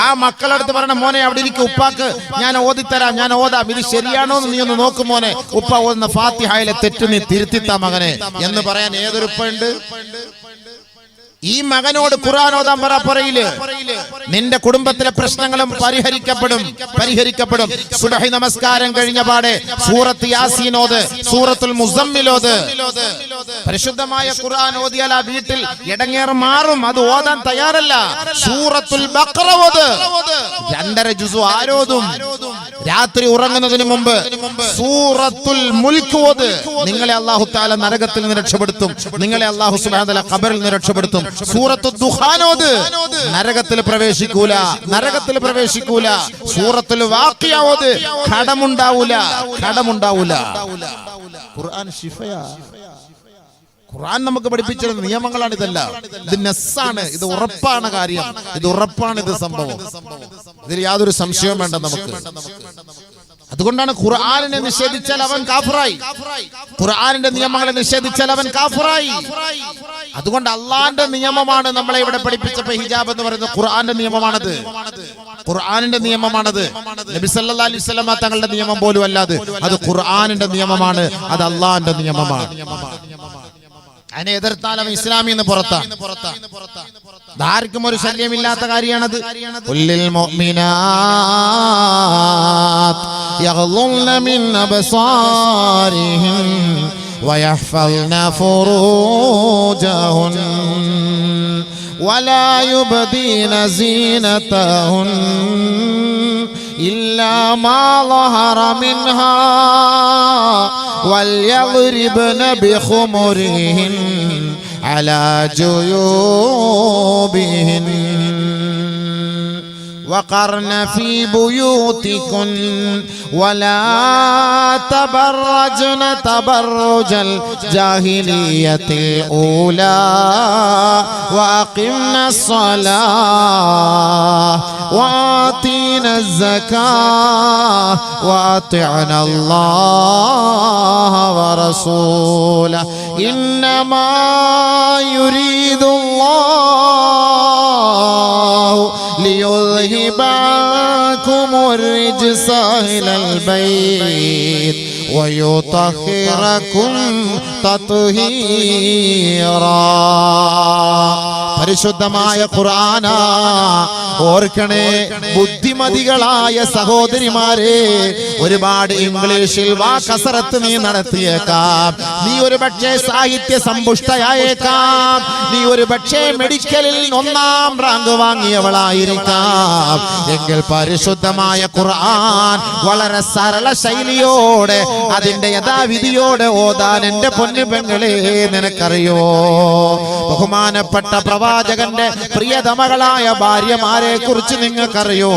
ആ മക്കളടുത്ത് പറഞ്ഞ മോനെ അവിടെ ഇരിക്കും, ഉപ്പാക്ക് ഞാൻ ഓതിത്തരാം, ഞാൻ ഓതാം, ഇത് ശരിയാണോ എന്ന് നീ ഒന്ന് നോക്കും മോനെ. ഉപ്പ ഓതുന്ന ഫാത്തിഹയിലെ തെറ്റ് നീ തിരുത്തിത്താ മകനെ എന്ന് പറയാൻ ഏതൊരു ഉപ്പ ഉണ്ട്? ഈ മകനോട് ഖുർആൻ ഓതാൻ പറയില്. നിന്റെ കുടുംബത്തിലെ പ്രശ്നങ്ങളും പരിഹരിക്കപ്പെടും. സുബ്ഹി നമസ്കാരം കഴിഞ്ഞ പാടെ സൂറത്ത് യാസീൻ ഓത്, സൂറത്തുൽ മുസമ്മിൽ ഓത്. പരിശുദ്ധമായ ഖുർആൻ ഓതിയാൽ ആ വീട്ടിൽ ഇടങ്ങേറ് മാറും. അത് ഓതാൻ തയ്യാറല്ല. സൂറത്തുൽ ബഖറ ഓത്. 2.5 ജുസു ആരോതും. രാത്രി ഉറങ്ങുന്നതിന് മുമ്പ് സൂറത്തുൽ മുൽക്ക് ഓത്. നിങ്ങളെ അല്ലാഹു തആല നരകത്തിൽ നിന്ന് രക്ഷപ്പെടുത്തും. നിങ്ങളെ അല്ലാഹു സുബ്ഹാനഹു വ തആല ഖബറിൽ നിന്ന് രക്ഷപ്പെടുത്തും. സൂറത്തുൽ ദുഖാൻ ഓത്. നരകത്തിൽ പ്രവേശിക്കൂല. സൂറത്തുൽ വാഖിയ ഓത്. കടമുണ്ടാവൂല. ഖുർആൻ ശിഫയാ. ഖുർആൻ നമുക്ക് പഠിപ്പിച്ച നിയമങ്ങളാണ് ഇതെല്ലാം. ഇത് നസ്സാണ്, ഇത് ഉറപ്പാണ് കാര്യം, ഇത് ഉറപ്പാണ്, ഇത് സംഭവം. ഇതിൽ യാതൊരു സംശയവും വേണ്ട നമുക്ക്. അതുകൊണ്ടാണ് ഖുർആനിനെ നിഷേധിച്ചാൽ അവൻ കാഫിറായി. ഖുർആനിന്റെ നിയമങ്ങളെ നിഷേധിച്ചാൽ അവൻ കാഫിറായി. അതുകൊണ്ട് അള്ളാന്റെ നിയമമാണ് നമ്മളെ ഇവിടെ പഠിപ്പിച്ചപ്പോ ഹിജാബ് എന്ന് പറയുന്നത് ഖുർആന്റെ നിയമമാണത്. ഖുർആനിന്റെ നിയമമാണത്. നബി സല്ലല്ലാഹു അലൈഹി വസല്ലം തങ്ങളുടെ നിയമം പോലും അല്ലാതെ അത് ഖുർആനിന്റെ നിയമമാണ്, അത് അള്ളാന്റെ നിയമമാണ്. അതിനെ എതിർത്താൽ അവൻ ഇസ്ലാമിൽ നിന്ന് പുറത്താണ്. ആർക്കും ഒരു ശല്യമില്ലാത്ത കാര്യമാണത്. കുല്ലിൽ മുഅ്മിനാത്ത് യഗ്ളുന്ന മിൻ അബ്സാരിഹിൻ വയഹ്ഫൾന ഫുറൂജഹുൻ വലാ യുബ്ദീന സീനതഹുൻ ഇല്ലാ മാ ളഹറ മിൻഹാ വൽയദ്രിബ്ന ബിഖുമുരിഹിൻ അലാ ജുയൂബിഹിൻ وقرن في بيوتكن ولا تبرجن تبرج الجاهلية الأولى وأقمنا الصلاة وآتينا الزكاة وأطعنا الله ورسوله إنما يريد الله ليذهب عنكم الرجس إلى البيت ويطهركم تطهيرا. പരിശുദ്ധമായ ഖുർആന ഓർക്കണേ ബുദ്ധിമതികളായ സഹോദരിമാരെ. ഒരുപാട് ഇംഗ്ലീഷിൽ വാക്കസരത്ത് നീ നടത്തിയേക്കാം. നീ ഒരു പക്ഷേ സാഹിത്യ സമ്പുഷ്ടയായേക്കാം. നീ ഒരു പക്ഷേ മെഡിക്കലിൽ 1ാം റാങ്ക് വാങ്ങിയവളായിരിക്കാം. എങ്കിൽ പരിശുദ്ധമായ ഖുർആൻ വളരെ സരള ശൈലിയോടെ അതിന്റെ യഥാവിധിയോടെ ഓതാൻ എന്റെ പൊന്നു പെങ്ങളെ നിനക്കറിയോ? ബഹുമാനപ്പെട്ട പ്രവാചകന്റെ പ്രിയതമകളായ ഭാര്യമാരെ കുറിച്ച് നിങ്ങൾക്കറിയോ?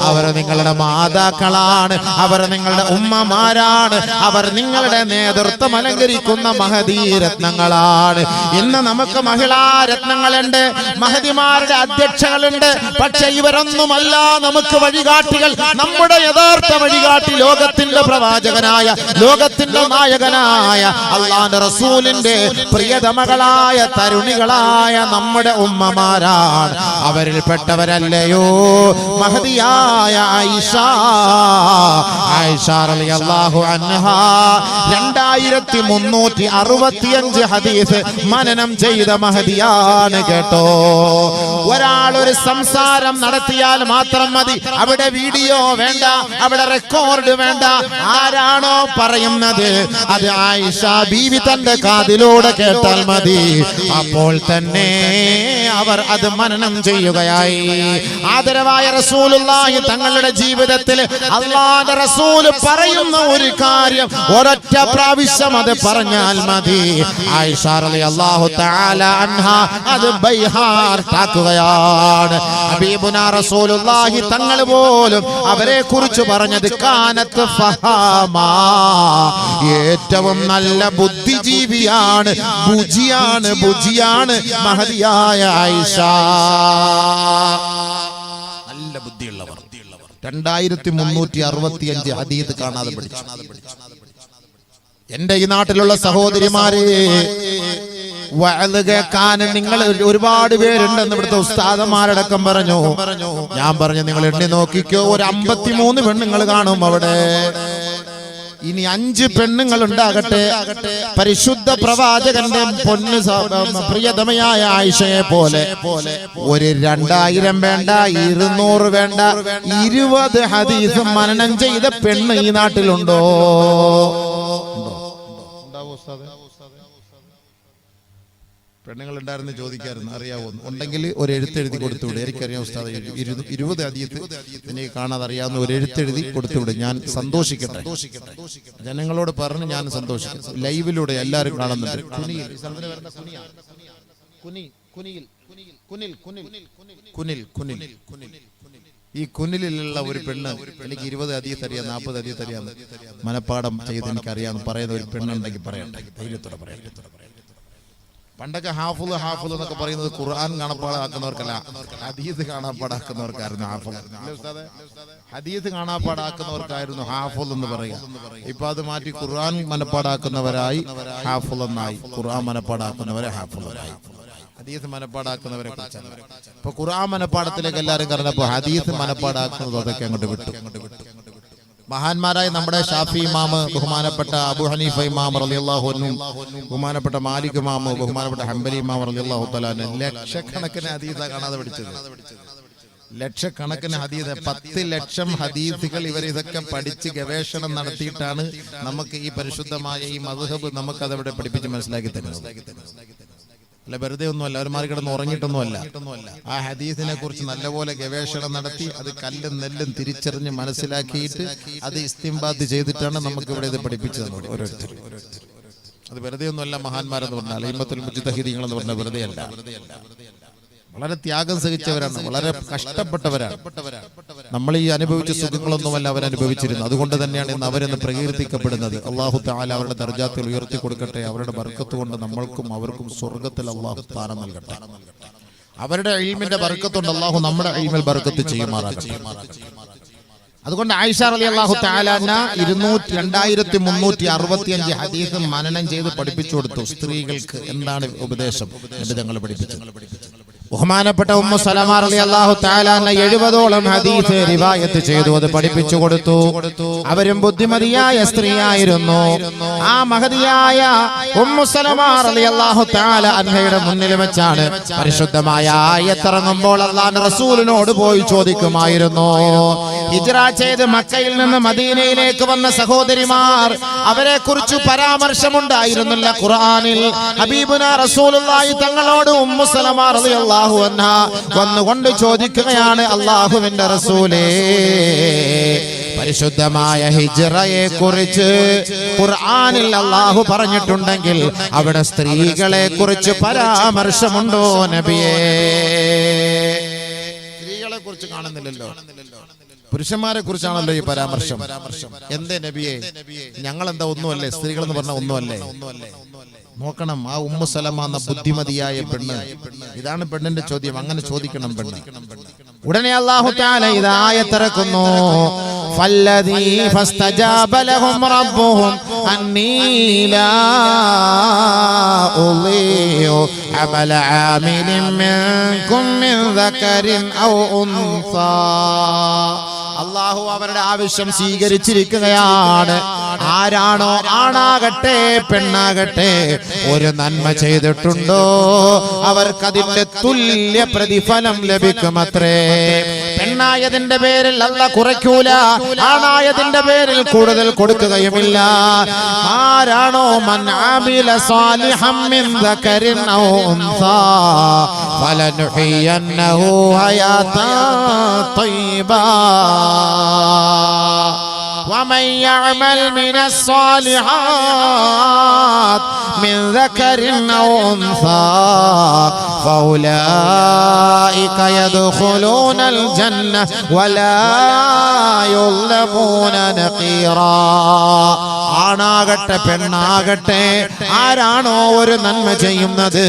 അവർ നിങ്ങളുടെ മാതാക്കളാണ്, അവർ നിങ്ങളുടെ ഉമ്മമാരാണ്, അവർ നിങ്ങളുടെ നേതൃത്വം അലങ്കരിക്കുന്ന മഹദീരത്നങ്ങളാണ്. ഇന്ന് നമുക്ക് മഹിളാരത്നങ്ങളുണ്ട്, മഹദിമാരുടെ അധ്യക്ഷകളുണ്ട്. പക്ഷെ ഇവരൊന്നുമല്ല നമുക്ക് വഴികാട്ടികൾ. നമ്മുടെ യഥാർത്ഥ വഴികാട്ടി ലോകത്തിന്റെ പ്രവാചകനായ ലോകത്തിന്റെ നായകനായ അല്ലാഹുവിന്റെ റസൂലിന്റെ പ്രിയതമകളായ തരുണികളായ നമ്മുടെ ഉമ്മമാരാണ്. അവരിൽപ്പെട്ടവരല്ലയോ മഹദിയായ ആയിഷ റളിയല്ലാഹു അൻഹാ. 2365 ഹദീസ് മനനം ചെയ്ത മഹദിയാണ് കേട്ടോ. ഒരാൾ ഒരു സംസാരം നടത്തിയാൽ മാത്രം മതി, അവിടെ വീഡിയോ വേണ്ട, അവിടെ റെക്കോർഡ് വേണ്ട. ആരാണോ പറയുന്നത് അത് ആയിഷ ബീവി തന്റെ കാതിലൂടെ കേട്ടാൽ മതി, അപ്പോൾ തന്നെ അവർ അത് മനനം ചെയ്യുകയായി. ആദരവായ റസൂലുള്ളാഹി തങ്ങളുടെ ജീവിതത്തിൽ അല്ലാഹുവിന്റെ റസൂൽ പറയുന്ന ഒരു കാര്യം ഒരൊറ്റ പ്രാവശ്യം അത് പറഞ്ഞാൽ മതി. ആയിഷ റളിയല്ലാഹു തആല അൻഹാ അത് ബൈഹാർട്ടാക്കുകയാണ്. ഹബീബുനാ റസൂലുള്ളാഹി തങ്ങൾ പോലും അവരെ കുറിച്ച് പറഞ്ഞത് കാനത്ത് ഫഹാമാ, ഏറ്റവും നല്ല ബുദ്ധിജീവിയാണ്, ബുജിയാണ് മഹദിയായ ആയിഷ. നല്ല ബുദ്ധിയുള്ളവർ. 2365 ഹദീസ് കാണാതെ പഠിച്ചു. എന്റെ ഈ നാട്ടിലുള്ള സഹോദരിമാരെ, വഅദ് കേൾക്കാൻ നിങ്ങൾ ഒരുപാട് പേരുണ്ടെന്ന് ഇവിടുത്തെ ഉസ്താദന്മാരടക്കം പറഞ്ഞു. ഞാൻ പറഞ്ഞു നിങ്ങൾ എണ്ണി നോക്കിക്കോ, ഒരു 53 പെണ്ണുങ്ങൾ കാണും അവിടെ. ഇനി 5 പെണ്ണുങ്ങൾ ഉണ്ടാകട്ടെ, പരിശുദ്ധ പ്രവാചകന്റെ പൊന്ന് പ്രിയതമയായ ആയിഷയെ പോലെ ഒരു 2000 വേണ്ട, 200 വേണ്ട, 20 ഹദീസ് മനനം ചെയ്ത പെണ്ണ് ഈ നാട്ടിലുണ്ടോ? പെണ്ണുങ്ങൾ ഉണ്ടായിരുന്നു ചോദിക്കായിരുന്നു, അറിയാവോ? ഉണ്ടെങ്കിൽ ഒരു എഴുത്തെഴുതി കൊടുത്തുവിടും. എനിക്കറിയാം ഉസ്താദ് 20 ഹദീസ് എനിക്ക് കാണാതെ അറിയാവുന്ന ഒരു എഴുത്തെഴുതി കൊടുത്തുവിടും. ഞാൻ സന്തോഷിക്കട്ടെ, ജനങ്ങളോട് പറഞ്ഞ് ഞാൻ സന്തോഷിക്കും. ലൈവിലൂടെ എല്ലാവരും കാണുന്നുണ്ട്. ഈ കുനിലുള്ള ഒരു പെണ്ണ്, എനിക്ക് 20 ഹദീസ് അറിയാം, 40 ഹദീസ് അറിയാം, മനപ്പാഠം ചെയ്ത് എനിക്കറിയാമെന്ന് പറയുന്ന ഒരു പെണ്ണുണ്ടെങ്കിൽ പറയട്ടെ, ധൈര്യത്തോടെ പറയാം. പണ്ടൊക്കെ ഹാഫുള് എന്നൊക്കെ പറയുന്നത് ഖുർആൻ കാണാപ്പാടാക്കുന്നവർക്കല്ല, ഹദീസ് കാണാപ്പാടാക്കുന്നവർക്കായിരുന്നു ഹാഫുൾ. ഹദീസ് കാണാപ്പാടാക്കുന്നവർക്കായിരുന്നു ഹാഫുൾ എന്ന് പറയുക. ഇപ്പൊ അത് മാറ്റി ഖുർആൻ മനപ്പാടാക്കുന്നവരായി ഹാഫുൾ എന്നായി. ഖുർആൻ മനപ്പാടാക്കുന്നവരെ ഹാഫുളായി. ഹദീസ് മനപ്പാടാക്കുന്നവരെ കുറിച്ചാണ്. ഇപ്പൊ ഖുർആൻ മനപ്പാടത്തിലേക്ക് എല്ലാവരും കറന്നപ്പോ ഹദീസ് മനപ്പാടാക്കുന്നത് അതൊക്കെ അങ്ങോട്ട് വിട്ടു. മഹാന്മാരായ നമ്മുടെ ഷാഫി ഇമാമ്, ബഹുമാനപ്പെട്ട അബൂ ഹനീഫ ഇമാം റളിയല്ലാഹു അൻഹു, ബഹുമാനപ്പെട്ട മാലിക് ഇമാം, ബഹുമാനപ്പെട്ട ഹംബലി ഇമാം റളിയല്ലാഹു തആല ലക്ഷക്കണക്കിന് ഹദീസാ കാണാതെ പഠിച്ചത്. ലക്ഷക്കണക്കിന് ഹദീസ്, 10 ലക്ഷം ഹദീസുകൾ ഇവർ ഇതൊക്കെ പഠിച്ച് ഗവേഷണം നടത്തിയിട്ടാണ് നമുക്ക് ഈ പരിശുദ്ധമായ ഈ മദ്ഹബ് നമുക്കതവിടെ പഠിപ്പിച്ച് മനസ്സിലാക്കി തരുന്നത്. അല്ല, വെറുതെ ഒന്നുമല്ല, അവർ മാറി കിടന്ന് ഉറങ്ങിയിട്ടൊന്നുമല്ല. ആ ഹദീസിനെ കുറിച്ച് നല്ലപോലെ ഗവേഷണം നടത്തി അത് കല്ലും നെല്ലും തിരിച്ചറിഞ്ഞ് മനസ്സിലാക്കിയിട്ട് അത് ഇസ്തിംബാത്ത് ചെയ്തിട്ടാണ് നമുക്ക് ഇവിടെ ഇത് പഠിപ്പിച്ചു തന്നത് ഓരോരുത്തരും. അത് വെറുതെ ഒന്നുമല്ല. മഹാന്മാരെന്ന് പറഞ്ഞാൽ അയിമ്മത്തുൽ മുജ്തഹിദീങ്ങൾ എന്ന് പറഞ്ഞാൽ വെറുതെ അല്ല. വളരെ ത്യാഗം സഹിച്ചവരാണ്, വളരെ കഷ്ടപ്പെട്ടവരാണ്. നമ്മൾ ഈ അനുഭവിച്ച സുഖങ്ങളൊന്നുമല്ല അവരനുഭവിച്ചിരുന്നത്. അതുകൊണ്ട് തന്നെയാണ് ഇന്ന് അവരെന്ന് പ്രകീർത്തിക്കപ്പെടുന്നത്. അല്ലാഹു തആല അവരുടെ ദർജാത്തുകൾ ഉയർത്തി കൊടുക്കട്ടെ. അവരുടെ ബർക്കത്ത് കൊണ്ട് നമ്മൾക്കും അവർക്കും സ്വർഗ്ഗത്തിൽ അല്ലാഹു സ്ഥാനം നൽകട്ടെ. അവരുടെ ഇൽമിന്റെ ബർക്കത്ത് കൊണ്ട് അല്ലാഹു നമ്മുടെ ഇൽമിൽ ബർക്കത്ത് ചെയ്യുമാറാകട്ടെ. അതുകൊണ്ട് ആയിഷ റളിയല്ലാഹു തആല അൻഹ 2365 ഹദീസ് മനനം ചെയ്ത് പഠിപ്പിച്ചു കൊടുത്തു. സ്ത്രീകൾക്ക് എന്താണ് ഉപദേശം എന്ന് ഞങ്ങൾ പഠിപ്പിച്ചു. ബഹുമാനപ്പെട്ട ഉമ്മു സലമ റളിയല്ലാഹു തആല അൻഹ 70ഓളം ഹദീസ് റിവായത്ത് ചെയ്തു, അത് പഠിപ്പിച്ചു കൊടുത്തു. അവരും ബുദ്ധിമതിയായ സ്ത്രീയായിരുന്നു. ആ മഹദിയായ ഉമ്മു സലമ റളിയല്ലാഹു തആല അൻഹയുടെ മുന്നിൽ വെച്ചാണ് പരിശുദ്ധമായ ആയത്ത് ഇറങ്ങുമ്പോൾ അല്ലാഹുവിന്റെ റസൂലിനോട് പോയി ചോദിക്കുമായിരുന്നു. ഹിജ്റ ചെയ്ത് മക്കയിൽ നിന്ന് മദീനയിലേക്ക് വന്ന സഹോദരിമാർ, അവരെ കുറിച്ച് പരാമർശമുണ്ടായിരുന്നില്ല ഖുർആനിൽ. ഹബീബുനാ റസൂലുള്ളാഹി തങ്ങളോട് ഉമ്മു സലമ റളിയല്ലാഹു അൻഹ വന്നുകൊണ്ട് ചോദിക്കുകയാണ്, അല്ലാഹുവിന്റെ റസൂലേ, പരിശുദ്ധമായ ഹിജ്റയെ കുറിച്ച് ഖുർആനിൽ അല്ലാഹു പറഞ്ഞിട്ടുണ്ടെങ്കിൽ അവിടെ സ്ത്രീകളെ കുറിച്ച് പരാമർശമുണ്ടോ നബിയേ? സ്ത്രീകളെ കുറിച്ച് കാണുന്നില്ലല്ലോ, പുരുഷന്മാരെ കുറിച്ചാണല്ലോ ഈ പരാമർശം. എന്തേ നബിയെ, ഞങ്ങൾ എന്താ ഒന്നുമല്ലേ? സ്ത്രീകൾ എന്ന് പറഞ്ഞാൽ ഒന്നുമല്ലേ? നോക്കണം, ആ ഉമ്മു സലമ എന്ന ബുദ്ധിമതിയായ പെണ്ണ്, ഇതാണ് പെണ്ണിന്റെ ചോദ്യം. അങ്ങനെ ചോദിക്കണം പെണ്ണ്. ഉടനെ അല്ലാഹു തആല ഇത് ആയത്തിറക്കുന്നു, فاستجاب لهم ربهم أني لا أضيع عمل عامل منكم من ذكر أو أنثى. അള്ളാഹു അവരുടെ ആവശ്യം സ്വീകരിച്ചിരിക്കുകയാണ്. ആരാണോ, ആണാകട്ടെ പെണ്ണാകട്ടെ, ഒരു നന്മ ചെയ്തിട്ടുണ്ടോ അവർക്കതിന്റെ തുല്യ പ്രതിഫലം ലഭിക്കുമത്രേ. പെണ്ണായതിന്റെ പേരിൽ അല്ലാഹ് കുറയ്ക്കൂല, ആണായതിന്റെ പേരിൽ കൂടുതൽ കൊടുക്കുകയുമില്ല. ആരാണോ മൻ ആമില സാലിഹം മിൻ ദകരിൻ ഔ ഉൻസാ ഫലനുഹിയന്നഹു ഹയാതൻ തയ്യിബാ ومن يعمل من الصالحات من ذكر أو أنثى فأولئك يدخلون الجنة ولا يظلمون نقيرا. ആണാകട്ടെ പെണ്ണാകട്ടെ, ആരാണോ ഒരു നന്മ ചെയ്യുന്നത്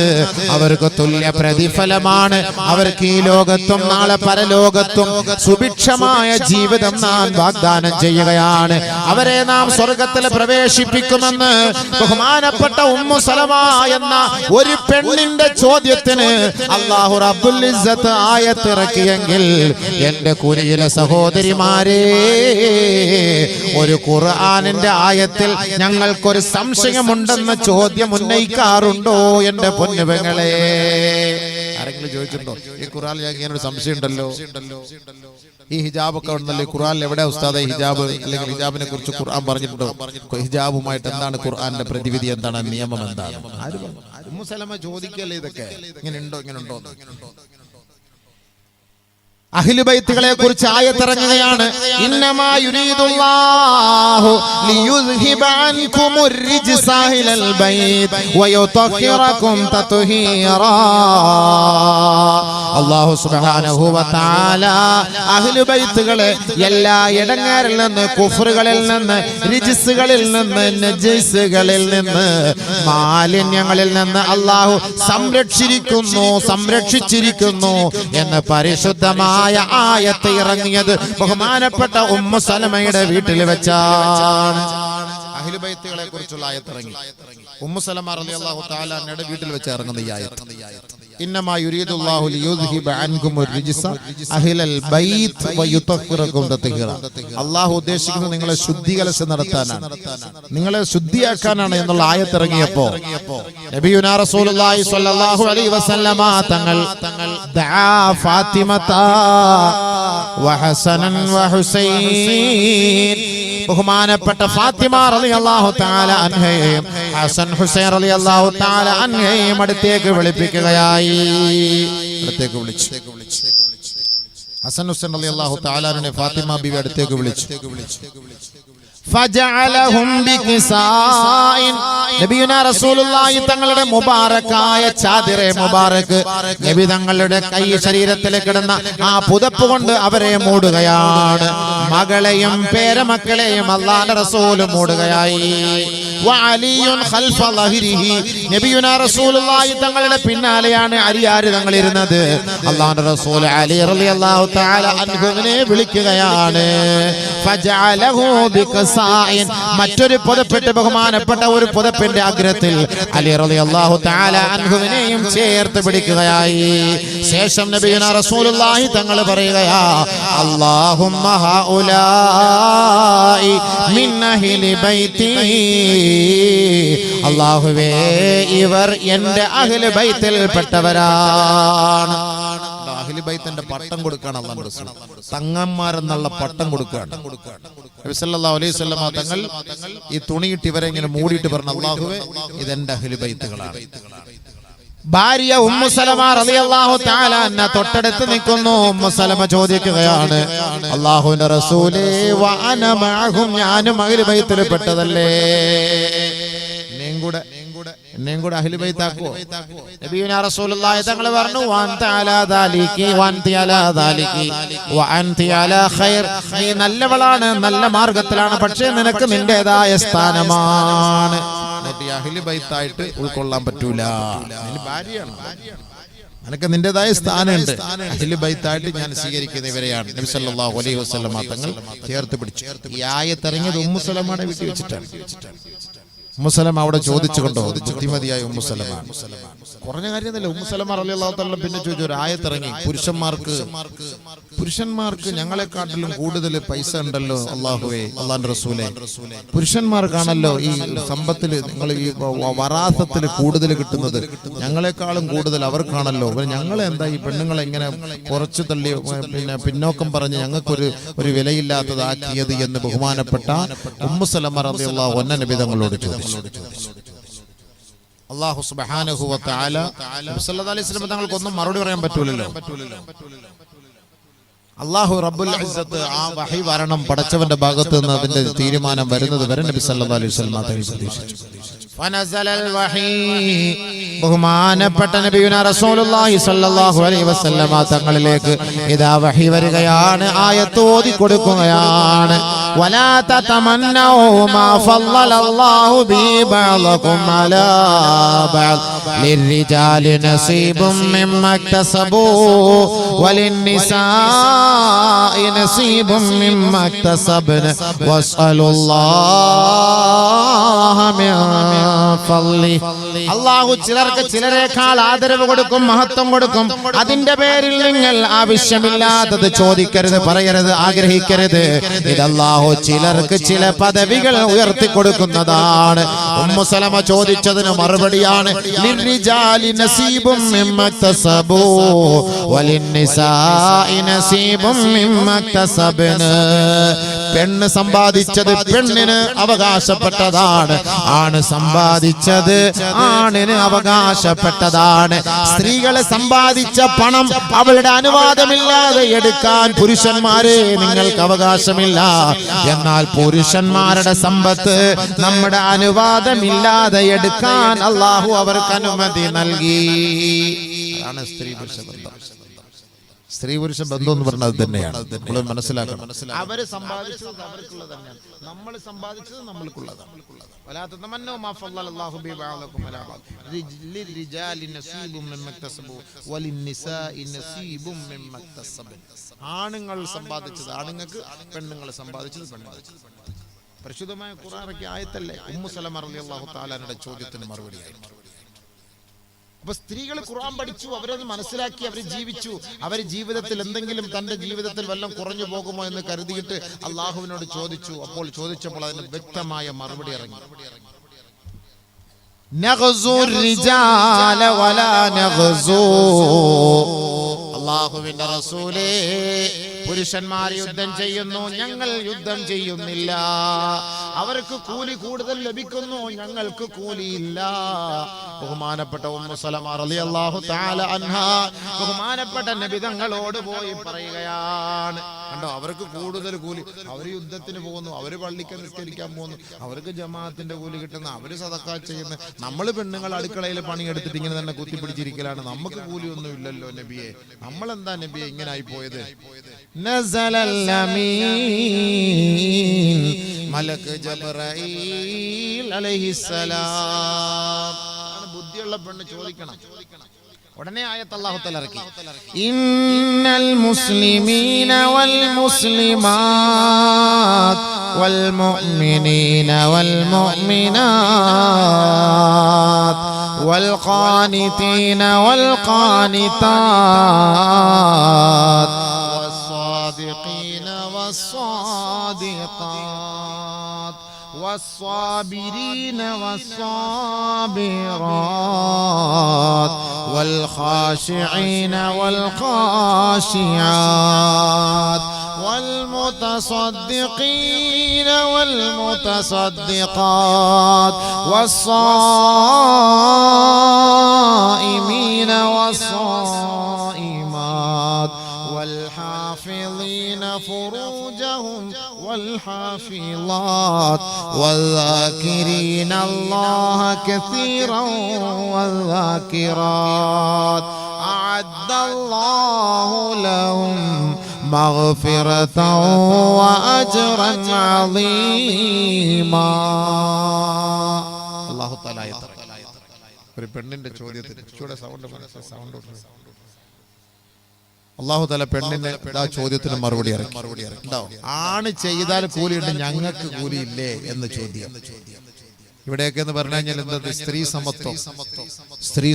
അവർക്ക് തുല്യ പ്രതിഫലമാണ്. അവർക്ക് ഈ ലോകത്തും നാളെ പരലോകത്തും സുഭിക്ഷമായ ജീവിതം നാം വാഗ്ദാനം ചെയ്യുകയാണ്. അവരെ നാം സ്വർഗത്തിൽ പ്രവേശിപ്പിക്കുമെന്ന് ബഹുമാനപ്പെട്ട ഉമ്മു സലമ എന്ന ഒരു പെണ്ണിന്റെ ചോദ്യത്തിന് അല്ലാഹു റബ്ബുൽ ഇസ്സത്ത് ആയത്ത് ഇറക്കിയെങ്കിൽ എന്റെ കുരിയിലെ സഹോദരിമാരെ, ഒരു ഖുർആനിന്റെ ആയത്തിൽ ഞങ്ങൾക്കൊരു സംശയമുണ്ടെന്ന ചോദ്യം ഉന്നയിക്കാറുണ്ടോ എന്റെ പൊന്നുപെങ്ങളെ? ആരെങ്കിലും ചോദിച്ചിട്ടുണ്ടോ ഈ ഖുർആനിൽ ഇങ്ങനെ ഒരു സംശയം ഉണ്ടല്ലോ, ഈ ഹിജാബൊക്കെ ഉണ്ടല്ലോ, ഖുർആനിൽ എവിടെ ഉസ്താദേ ഹിജാബ്, അല്ലെങ്കിൽ ഹിജാബിനെ കുറിച്ച് ഖുർആൻ പറഞ്ഞിട്ടുണ്ടോ? ഹിജാബുമായിട്ട് എന്താണ് ഖുർആന്റെ പ്രതിവിധി, എന്താണ് നിയമം, എന്താണ്? ഉമ്മു സലമ ചോദിക്കല്ലേ ഇതൊക്കെ, ഇങ്ങനെ ഉണ്ടോ, ഇങ്ങനെ ഉണ്ടോ? അഹ്ലു ബൈത്തുകളെ കുറിച്ച് ആയത്തിറങ്ങുകയാണ്. ഇന്നമാ യുരീദുല്ലാഹു ലിയുദ്ഹിബ അൻകുമുർ റിജ്സ അഹ്ലൽ ബൈത്ത് വയുതഹിറകും തത്ഹീറാ. അല്ലാഹു സുബ്ഹാനഹു വ തആല അഹ്ലു ബൈത്തുകളെ എല്ലാ ഇടങ്ങേറിൽ നിന്ന്, കുഫറുകളിൽ നിന്ന്, റിജ്സുകളിൽ നിന്ന്, നജീസുകളിൽ നിന്ന്, മാലിന്യങ്ങളിൽ നിന്ന് അല്ലാഹു സംരക്ഷിച്ചിരിക്കുന്നു എന്ന് പരിശുദ്ധമായ ആയത്ത് ഇറങ്ങിയത് ബഹുമാനപ്പെട്ട ഉമ്മു സലമയുടെ വീട്ടിൽ വെച്ചാണ്. അഹ്ലു ബൈത്തുകളെ കുറിച്ചുള്ള ആയത്ത് ഇറങ്ങി ഉമ്മു സലമ റളിയല്ലാഹു തആല അൻഹയുടെ വീട്ടിൽ വെച്ച് ഇറങ്ങുന്ന ഈ ആയത്ത്. ഇന്നമാ യുരീദുല്ലാഹു ലിയുദ്ഹിബ അൻകുമുർ റിജ്സ അഹ്ലൽ ബൈത്ത് വയുതഹിറകും തത്ഹീറാ. അല്ലാഹു ഉദ്ദേശിക്കുന്നത് നിങ്ങളെ ശുദ്ധീകരണം നടത്താനാണ്, നിങ്ങളെ ശുദ്ധിയാക്കാനാണ് എന്നുള്ള ആയത്ത് ഇറങ്ങിയപ്പോൾ നബിയുനാ റസൂലുള്ളാഹി സ്വല്ലല്ലാഹു അലൈഹി വസല്ലമ തങ്ങൾ ദആ ഫാത്തിമത വഹസനൻ വഹുസൈൻ, ബഹുമാനപ്പെട്ട ഫാത്തിമ റളിയല്ലാഹു തആല അൻഹയെയും ഹസൻ ഹുസൈൻ റളിയല്ലാഹു തആല അൻഹയെയും അടുത്തേക്ക് വിളിപ്പിക്കുകയായി. അടുത്തേക്ക് വിളിച്ചു. ഹസൻ ഹുസൈൻ റളിയല്ലാഹു തആല അൻഹയെ ഫാത്തിമ ബീവി അടുത്തേക്ക് വിളിച്ചു. ഫജഅലഹും ബികിസായിൻ, നബിയുനാ റസൂലുള്ളാഹി തങ്ങളുടെ മുബാറക്കായ ചാദിറെ മുബാറക്ക് നബി തങ്ങളുടെ കൈ ശരീരത്തിൽ കിടന്ന ആ പുതപ്പ് കൊണ്ട് അവരെ മൂടുകയാണ്. മകളെയും പേരമക്കളെയും അല്ലാഹുവിന്റെ റസൂൽ മൂടുകയായി. വഅലിയുൻ ഖൽഫ ലഹരിഹി, നബിയുനാ റസൂലുള്ളാഹി തങ്ങളുടെ പിന്നാലെയാണ് അലിയാര് തങ്ങൾ ഇരുന്നത്. അല്ലാഹുവിന്റെ റസൂൽ അലി റളിയല്ലാഹു തആല അൻഹുവിനെ വിളിക്കുകയാണ്. ഫജഅലഹു ബികിസായിൻ, മറ്റൊരു പുതപ്പിട്ട് ബഹുമാനപ്പെട്ട ഒരു പുതപ്പിന്റെ അഗ്രത്തിൽ അലി റളിയല്ലാഹു തആല അൻഹുവിനെയും ചേർത്ത് പിടിക്കുകയായി. ശേഷം നബിയുനാ റസൂലുള്ളാഹി തങ്ങൾ പറയുകയാ, അല്ലാഹുമ്മ ഹൗലായി മിൻ അഹ്ലി ബൈതി, അല്ലാഹുവേ ഇവർ എൻ്റെ അഹ്ലു ബൈത്തിൽ പെട്ടവരാണ്. അഹ്ലു ബൈത്തിന്റെ പട്ടം കൊടുക്കുകയാണ് അല്ലാഹുവിന്റെ റസൂൽ, തങ്ങന്മാരെന്നുള്ള പട്ടം കൊടുക്കുകയാണ്. നബി സല്ലല്ലാഹു അലൈഹി വസല്ലം തങ്ങൾ ഈ തുണിയിട്ട് ഇവരെ ഇങ്ങനെ മൂടിയിട്ട് പറഞ്ഞു, അല്ലാഹുവേ ഇതെന്റെ അഹ്ലു ബൈത്തുകളാണ്. ഭാര്യ ഉമ്മു സലമ റളിയല്ലാഹു തആല അൻഹ തൊട്ടടുത്ത് നിൽക്കുന്നു. ഉമ്മു സലമ ചോദിക്കുകയാണ്, അല്ലാഹുവിന്റെ റസൂലേ വഅന മഅഹും, ഞാനും അഹ്ലു ബൈത്തിൽ പെട്ടതല്ലേ, എന്നെയും കൂടെ അഹ്ലു ബൈത്താക്കോ? നബിയുനാ റസൂലുള്ളാഹി തങ്ങൾ പറഞ്ഞു, വഅൻത അലാ ദാലികി വഅൻതി അലാ ദാലികി വഅൻതി അലാ ഖൈർ, നീ നല്ലവളാണ്, നല്ല മാർഗത്തിലാണ്, പക്ഷേ നിനക്ക് നിന്റേതായ സ്ഥാനമാണ്. അഹ്ലു ബൈത്തായിട്ട് ഉൾക്കൊള്ളാൻ പറ്റൂല. ഭാര്യയാണ്, അനക്ക് നിന്റേതായ സ്ഥാനമുണ്ട്. അഹ്ലു ബൈത്തായിട്ട് ഞാൻ സ്വീകരിക്കുന്ന ഇവരെയാണ്. നബി സല്ലല്ലാഹു അലൈഹി വസല്ലമ തങ്ങൾ ചേർത്ത് പിടിച്ചു. ഈ ആയത്ത് ഇറങ്ങിയത് ഉമ്മു സലമയുടെ വീട്ടിൽ വെച്ചിട്ടാണ്. ഉമ്മു സലമ അവിടെ ചോദിച്ചുകൊണ്ടോ, ബുദ്ധിമതിയായ ഉമ്മു സലമ, കുറഞ്ഞ കാര്യമൊന്നുമില്ല. ഉമ്മു സലമ റളിയല്ലാഹു തആല പിന്നെ ചോദിച്ചു, ഒരു ആയത്ത് ഇറങ്ങി, പുരുഷന്മാർക്ക് ഞങ്ങളെക്കാട്ടിലും കൂടുതൽ പൈസ ഉണ്ടല്ലോ അല്ലാഹുവേ, അല്ലാഹുവിന്റെ റസൂലേ, പുരുഷന്മാർക്കാണല്ലോ ഈ സമ്പത്തിൽ, നിങ്ങൾ ഈ വറാസത്തിൽ കൂടുതൽ കിട്ടുന്നത്, ഞങ്ങളെക്കാളും കൂടുതൽ അവർക്കാണല്ലോ. ഞങ്ങളെ എന്താ ഈ പെണ്ണുങ്ങളെ ഇങ്ങനെ കുറച്ചു തള്ളി പിന്നോക്കം പറഞ്ഞ് ഞങ്ങൾക്കൊരു വിലയില്ലാത്തതാക്കിയത് എന്ന് ബഹുമാനപ്പെട്ട ഉമ്മു സലമ റളിയല്ലാഹു അൻഹ നബി തങ്ങളോട് ചോദിച്ചു. അല്ലാഹു സുബ്ഹാനഹു വ തആല സല്ലല്ലാഹു അലൈഹി വസല്ലം തങ്ങൾക്കൊന്നും മറുപടി പറയാൻ പറ്റൂലല്ലോ. അല്ലാഹു റബ്ബുൽ ഇസ്സത്ത് ആ വഹി വരണം പടച്ചവന്റെ ഭാഗത്ത് നിന്ന് അതിന്റെ തീരുമാനം വരുന്നത് വരെ നബി സല്ലല്ലാഹു അലൈഹി വസല്ലം തങ്ങൾ പ്രതീക്ഷിച്ചു. ഫനസലൽ വഹി, ബഹുമാനപ്പെട്ട നബിയുനാ റസൂലുള്ളാഹി സ്വല്ലല്ലാഹു അലൈഹി വസല്ലം തങ്ങളിലേക്ക് ഇദാ വഹി വരികയാണ്, ആയത്ത് ഓതി കൊടുക്കുകയാണ്. വലാ തതമന്നൗ മാ ഫളലല്ലാഹു ബി ബഅലകും അലാ ബഅൽ ലിർരിജാലി നസീബും മിമ്മാ ഇക്തസബൂ വലിന്നിസാഇ നസീബും മിമ്മാ ഇക്തസബ്ന വസ്അലുല്ലാഹ മിൻ ഫളി. അല്ലാഹു ചിലർക്ക് ചിലരെക്കാൾ ആദരവ് കൊടുക്കും, മഹത്വം കൊടുക്കും. അതിന്റെ പേരിൽ നിങ്ങൾ ആവശ്യമില്ലാത്തത് ചോദിക്കരുത്, പറയരുത്, ആഗ്രഹിക്കരുത്. ഇത് അല്ലാഹു ചിലർക്ക് ചില പദവികൾ ഉയർത്തി കൊടുക്കുന്നതാണ്. ഉമ്മു സലമ ചോദിച്ചതിന് മറുപടിയാണ്, ലിർരിജാലി നസീബും മിമ്മാ ഇക്തസബൂ വലിന്നിസാഇ നസീബും മിമ്മാ ഇക്തസബ്ന. പെണ്ണ് സമ്പാദിച്ചത് പെണ്ണിന് അവകാശപ്പെട്ടതാണ്, ആണ് സമ്പാദിച്ചത് ആണിന് അവകാശപ്പെട്ടതാണ്. സ്ത്രീകളെ സമ്പാദിച്ച പണം അവളുടെ അനുവാദമില്ലാതെ എടുക്കാൻ പുരുഷന്മാരെ നിങ്ങൾക്ക് അവകാശമില്ല. എന്നാൽ പുരുഷന്മാരുടെ സമ്പത്ത് നമ്മുടെ അനുവാദമില്ലാതെ എടുക്കാൻ അല്ലാഹു അവർക്ക് അനുമതി നൽകി. അതാണ് സ്ത്രീ പുരുഷ ബന്ധം. സ്ത്രീ പുരുഷ ബന്ധം എന്ന് പറഞ്ഞാൽ അത് തന്നെയാണ്. നമ്മൾ മനസ്സിലാക്കണം. അവര് സമ്പാദിച്ചത് അവർക്കുള്ളത് തന്നെയാണ്, നമ്മൾ സമ്പാദിച്ചത് നമ്മൾക്കുള്ളതാണ്. ആണുങ്ങൾ സമ്പാദിച്ചത് ആണുങ്ങൾക്ക്, പെണ്ണുങ്ങൾ സമ്പാദിച്ചത് പെണ്ണുങ്ങൾക്ക്. പരിശുദ്ധമായ ഖുർആനിലെ ആയത്തല്ലേ ഉമ്മു സലമ റളിയല്ലാഹു തആലയുടെ ചോദ്യത്തിന് മറുപടിയായിട്ട്. അപ്പൊ സ്ത്രീകൾ ഖുർആൻ പഠിച്ചു, അവരത് മനസ്സിലാക്കി, അവർ ജീവിച്ചു. അവർ ജീവിതത്തിൽ എന്തെങ്കിലും തന്റെ ജീവിതത്തിൽ വല്ലതും കുറഞ്ഞു പോകുമോ എന്ന് കരുതിയിട്ട് അള്ളാഹുവിനോട് ചോദിച്ചു. അപ്പോൾ ചോദിച്ചപ്പോൾ അതിന് വ്യക്തമായ മറുപടി ഇറങ്ങി. അല്ലാഹുവിന്റെ റസൂലേ, പുരുഷന്മാർ യുദ്ധം ചെയ്യുന്നു, ഞങ്ങൾ യുദ്ധം ചെയ്യുന്നില്ല. അവർക്ക് കൂലി കൂടുതൽ ലഭിക്കുന്നു, ഞങ്ങൾക്ക് കൂലിയില്ല. ബഹുമാനപ്പെട്ട ഉമ്മു സലമ റളിയല്ലാഹു തആല അൻഹാ ബഹുമാനപ്പെട്ട നബി തങ്ങളോട് പോയി പറയുകയാണ്, കണ്ടോ, അവർക്ക് കൂടുതൽ കൂലി, അവർ യുദ്ധത്തിന് പോകുന്നു, അവര് പള്ളിക്ക് നിസ്കരിക്കാൻ പോകുന്നു, അവർക്ക് ജമാഅത്തിന്റെ കൂലി കിട്ടുന്നു, അവര് സദഖ ചെയ്യുന്നു. നമ്മൾ പെണ്ണുങ്ങൾ അടുക്കളയിൽ പണിയെടുത്തിട്ട് ഇങ്ങനെ തന്നെ കുത്തിപ്പിടിച്ചിരിക്കലാണ്, നമുക്ക് കൂലിയൊന്നും ഇല്ലല്ലോ നബിയെ, നമ്മളെന്താ നബിയെ ഇങ്ങനെ ആയി പോയത്? നസലൽ അമീൻ മലക്ക് ജബ്രഈൽ അലൈഹിസ്സലാം. ബുദ്ധിയുള്ള പെണ്ണ് ചോദിക്കണം. ഉടനെ ആയത്ത് അല്ലാഹു തആല ഇറക്കി, ഇന്നൽ മുസ്ലിമീന വൽ മുസ്ലിമാത് വൽ മുഅ്മിനീന വൽ മുഅ്മിനാത് വൽ ഖാനിതീന വൽ ഖാനിതാത് വസ്സാദിഖീന വസ്സാദിഖാത് والصابرين والصابرات والخاشعين والخاشعات والمتصدقين والمتصدقات والصائمين والصائمات والحافظين فروجهم والحافظات والذاكرين الله كثيرا والذاكرات أعد الله لهم مغفرة وأجرا عظيما. الله تعالى ഒരു പെണ്ണിന്റെ ചോദ്യത്തിന് സൗണ്ട് അള്ളാഹു തആല പെണ്ണിന്റെ ചോദ്യത്തിന് മറുപടി ഇറക്കി. ആണ് ചെയ്താൽ കൂലിയുണ്ട്, ഞങ്ങൾക്ക് കൂലിയില്ലേ എന്ന് ചോദ്യം. ഇവിടെയൊക്കെ എന്ന് പറഞ്ഞു കഴിഞ്ഞാൽ എന്താ? സ്ത്രീ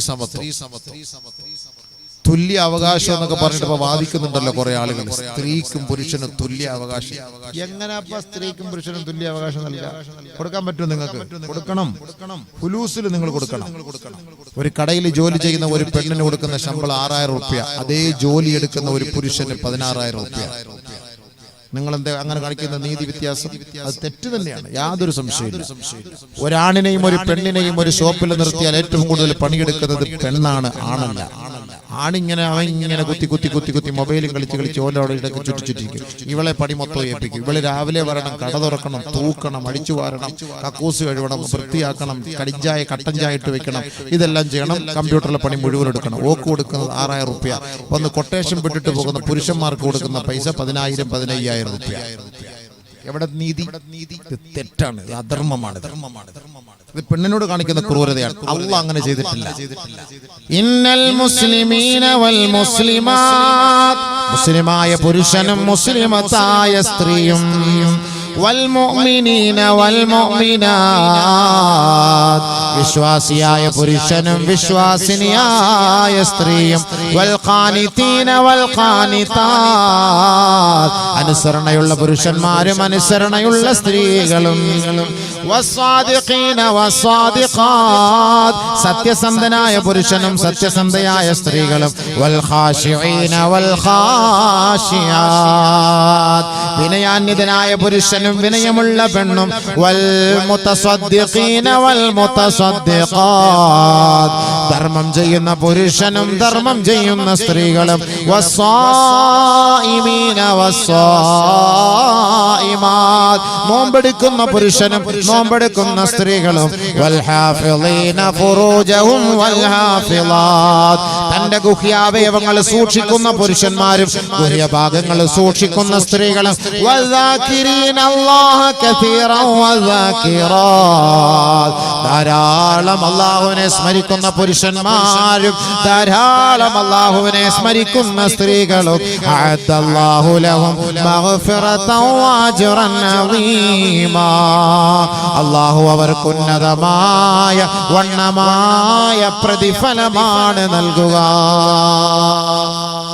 സമത്വം, തുല്യ അവകാശം എന്നൊക്കെ പറഞ്ഞിട്ട് ഇപ്പൊ വാദിക്കുന്നുണ്ടല്ലോ കുറെ ആളുകൾ. സ്ത്രീക്കും പുരുഷനും തുല്യ അവകാശം. എങ്ങനെ സ്ത്രീക്കും പുരുഷനും തുല്യ അവകാശം നൽകാം? കൊടുക്കാൻ പറ്റും? നിങ്ങൾക്ക് കൊടുക്കണം. ഫുലൂസിൽ നിങ്ങൾ കൊടുക്കണം. ഒരു കടയിൽ ജോലി ചെയ്യുന്ന ഒരു പെണ്ണിന് കൊടുക്കുന്ന ശമ്പളം 6000 റുപ്യ, അതേ ജോലി എടുക്കുന്ന ഒരു പുരുഷന് 16000 റുപ്യ. നിങ്ങൾ എന്താ അങ്ങനെ കാണിക്കുന്ന നീതി വ്യത്യാസം? അത് തെറ്റ് തന്നെയാണ്, യാതൊരു സംശയമില്ല. ഒരാണിനെയും ഒരു പെണ്ണിനെയും ഒരു ഷോപ്പിൽ നിർത്തിയാൽ ഏറ്റവും കൂടുതൽ പണിയെടുക്കുന്നത് പെണ്ണാണ്, ആണല്ല. ആണിങ്ങനെ അവൻ ഇങ്ങനെ കുത്തി മൊബൈലും കളിച്ച് ഓലോടെ ഇടയ്ക്ക് ചുറ്റിച്ചിരിക്കും. ഇവളെ പണി മൊത്തം ഏൽപ്പിക്കും. ഇവള് രാവിലെ വരണം, കട തുറക്കണം, തൂക്കണം, അടിച്ചു വാരണം, കക്കൂസ് കഴുകണം, വൃത്തിയാക്കണം, കടിഞ്ചായ കട്ടൻ ചായ ഇട്ട് വെക്കണം, ഇതെല്ലാം ചെയ്യണം. കമ്പ്യൂട്ടറിലെ പണി മുഴുവൻ എടുക്കണം. ഓക്ക് കൊടുക്കുന്നത് 6000 റുപ്യ. വന്ന് കൊട്ടേഷൻ വിട്ടിട്ട് പോകുന്ന പുരുഷന്മാർക്ക് കൊടുക്കുന്ന പൈസ 10000 15000 റുപ്യ. എവിടെ നീതി? തെറ്റാണ്, അധർമ്മമാണ്. ഇത് പെണ്ണിനോട് കാണിക്കുന്ന ക്രൂരതയാണ്. അള്ളാഹ് അങ്ങനെ ചെയ്തിട്ടില്ല. ഇന്നൽ മുസ്ലിമീന വൽ മുസ്ലിമാത്ത്, മുസ്ലിമായ പുരുഷനും മുസ്ലിമത്തായ സ്ത്രീയും, വൽ മുഅ്മിനീന വൽ മുഅ്മിനാത്ത്, വിശ്വാസിയായ പുരുഷനും വിശ്വാസിനിയായ സ്ത്രീയും, വൽ ഖാനിതീന വൽ ഖാനിതാത്ത്, അനുസരണയുള്ള പുരുഷന്മാരും അനുസരണയുള്ള സ്ത്രീകളും, വസ്സാദിഖീന വസ്സാദിഖാത്ത്, സത്യസന്ധനായ പുരുഷനും സത്യസന്ധയായ സ്ത്രീകളും, വൽ ഖാശിഈന വൽ ഖാശിയാത്ത്, വിനയാന്വിതനായ പുരുഷനും വിനയമുള്ള പെണ്ണും, വൽ മുതസദ്ദിഖീന വൽ മുതസദ്ദിഖാത്ത്, ധർമ്മം ചെയ്യുന്ന പുരുഷനും ധർമ്മം ചെയ്യുന്ന സ്ത്രീകളും, വസ്സായിമീന വസ്സായിമാത്ത്, നോമ്പെടുക്കുന്ന പുരുഷനും നോമ്പെടുക്കുന്ന സ്ത്രീകളും, വൽ ഹാഫിളീന ഫുറൂജഹും വൽ ഹാഫിളാത്ത്, തന്റെ ഗുഹ്യാവയവങ്ങൾ സൂക്ഷിക്കുന്ന പുരുഷന്മാരും ഗുഹ്യഭാഗങ്ങൾ സൂക്ഷിക്കുന്ന സ്ത്രീകളും, വദാകിരീന അല്ലാഹ കസീറൻ വദാകിറാത്ത്, ധാരാളം അല്ലാഹുവിനെ സ്മരിക്കുന്ന പുരുഷന്മാരും ധാരാളം അല്ലാഹുവിനെ സ്മരിക്കുന്ന സ്ത്രീകളും, അഅദല്ലാഹു ലഹും മഗ്ഫിറതൻ വഅജ്റൻ അദീമാ, അല്ലാഹു അവർക്ക് ഉന്നതമായ വണ്ണമായ പ്രതിഫലമാണ് നൽകുക.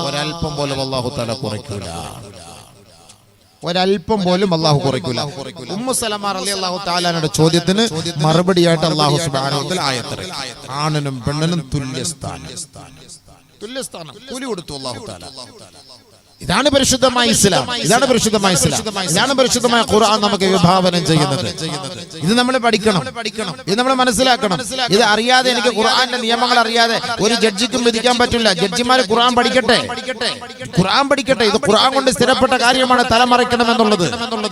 ഒരൽപ്പം പോലും അല്ലാഹു തആല കുറയ്ക്കൂല. ഒരൽപ്പം പോലും അല്ലാഹു കുറയ്ക്കൂല. ഉമ്മു സലമ റളിയല്ലാഹു തആലയുടെ ചോദ്യത്തിന് മറുപടിയായിട്ട് അല്ലാഹു സുബ്ഹാനഹു വ തആല ആയത്തിറക്കി. ആണിനും പെണ്ണിനും തുല്യസ്ഥാനം, കൂലി കൊടുത്തു അല്ലാഹു തആല. ഇതാണ് പരിശുദ്ധമായ ഇസ്ലാം. ഇതാണ് പരിശുദ്ധമായ ഇസ്ലാം. ഇതാണ് പരിശുദ്ധമായ ഖുർആൻ നമുക്ക് വിഭാവനം ചെയ്യുന്നത്. ഇത് നമ്മൾ പഠിക്കണം, ഇത് നമ്മൾ മനസ്സിലാക്കണം. ഇത് അറിയാതെ, എനിക്ക് ഖുർആന്റെ നിയമങ്ങൾ അറിയാതെ ഒരു ജഡ്ജിക്കും വിധിക്കാൻ പറ്റില്ല. ജഡ്ജിമാർ ഖുർആൻ പഠിക്കട്ടെ, ഖുർആൻ പഠിക്കട്ടെ. ഇത് ഖുർആൻ കൊണ്ട് സ്ഥിരപ്പെട്ട കാര്യമാണ് തലമറയ്ക്കണം എന്നുള്ളത്.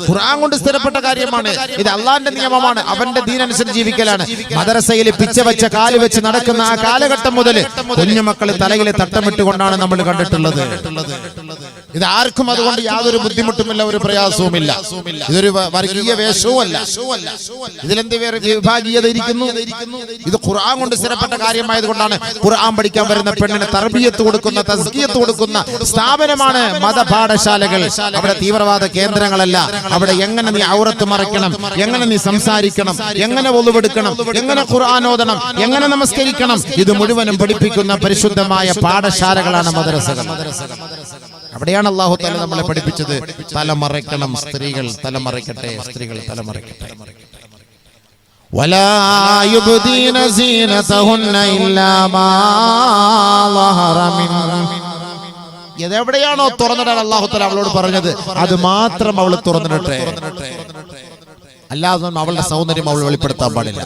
ഖുർആൻ കൊണ്ട് സ്ഥിരപ്പെട്ട കാര്യമാണ്. ഇത് അള്ളാന്റെ നിയമമാണ്. അവന്റെ ദീനനുസരിച്ച് ജീവിക്കലാണ്. മദ്രസയിൽ പിച്ച വെച്ച കാല് വെച്ച് നടക്കുന്ന ആ കാലഘട്ടം മുതൽ കുഞ്ഞുമക്കൾ തലയിൽ തട്ടമിട്ടുകൊണ്ടാണ് നമ്മൾ കണ്ടിട്ടുള്ളത്. ഇത് ആർക്കും അതുകൊണ്ട് യാതൊരു ബുദ്ധിമുട്ടുമില്ല, ഒരു പ്രയാസവുമില്ല. ഇതൊരു വർഗീയ വേഷവുമല്ല. ഇതിലെന്ത് വേറെ വിഭാഗീയത ഇരിക്കുന്നു? ഇത് ഖുർആൻ കൊണ്ട് സ്ഥിരപ്പെട്ട കാര്യമായതുകൊണ്ടാണ് ഖുർആൻ പഠിക്കാൻ വരുന്ന പെണ്ണിന് തർബിയത്ത് കൊടുക്കുന്ന, തസ്കിയത്ത് കൊടുക്കുന്ന സ്ഥാപനമാണ് മതപാഠശാലകൾ. അവിടെ തീവ്രവാദ കേന്ദ്രങ്ങളല്ല. അവിടെ എങ്ങനെ നീ ഔറത്ത് മറയ്ക്കണം, എങ്ങനെ നീ സംസാരിക്കണം, എങ്ങനെ ഒളുവെടുക്കണം, എങ്ങനെ ഖുർആൻ ഓതണം, എങ്ങനെ നമസ്കരിക്കണം, ഇത് മുഴുവനും പഠിപ്പിക്കുന്ന പരിശുദ്ധമായ പാഠശാലകളാണ് മദ്രസകൾ. അവിടെയാണ് അല്ലാഹു തആല നമ്മളെ പഠിപ്പിച്ചത്. തലമറയ്ക്കണം, സ്ത്രീകൾ തലമറയ്ക്കട്ടെ, സ്ത്രീകൾ തലമറയ്ക്കട്ടെ. വലാ യുബ്ദീന സീനതഹുന്ന ഇല്ലാ മാ ളഹറ മിൻ, എവിടെയാണോ തുറന്നിടാൻ അല്ലാഹു തആല അവളോട് പറഞ്ഞത് അത് മാത്രം അവൾ തുറന്നിടട്ടെ. അല്ലാതെ അവളുടെ സൗന്ദര്യം അവൾ വെളിപ്പെടുത്താൻ പാടില്ല.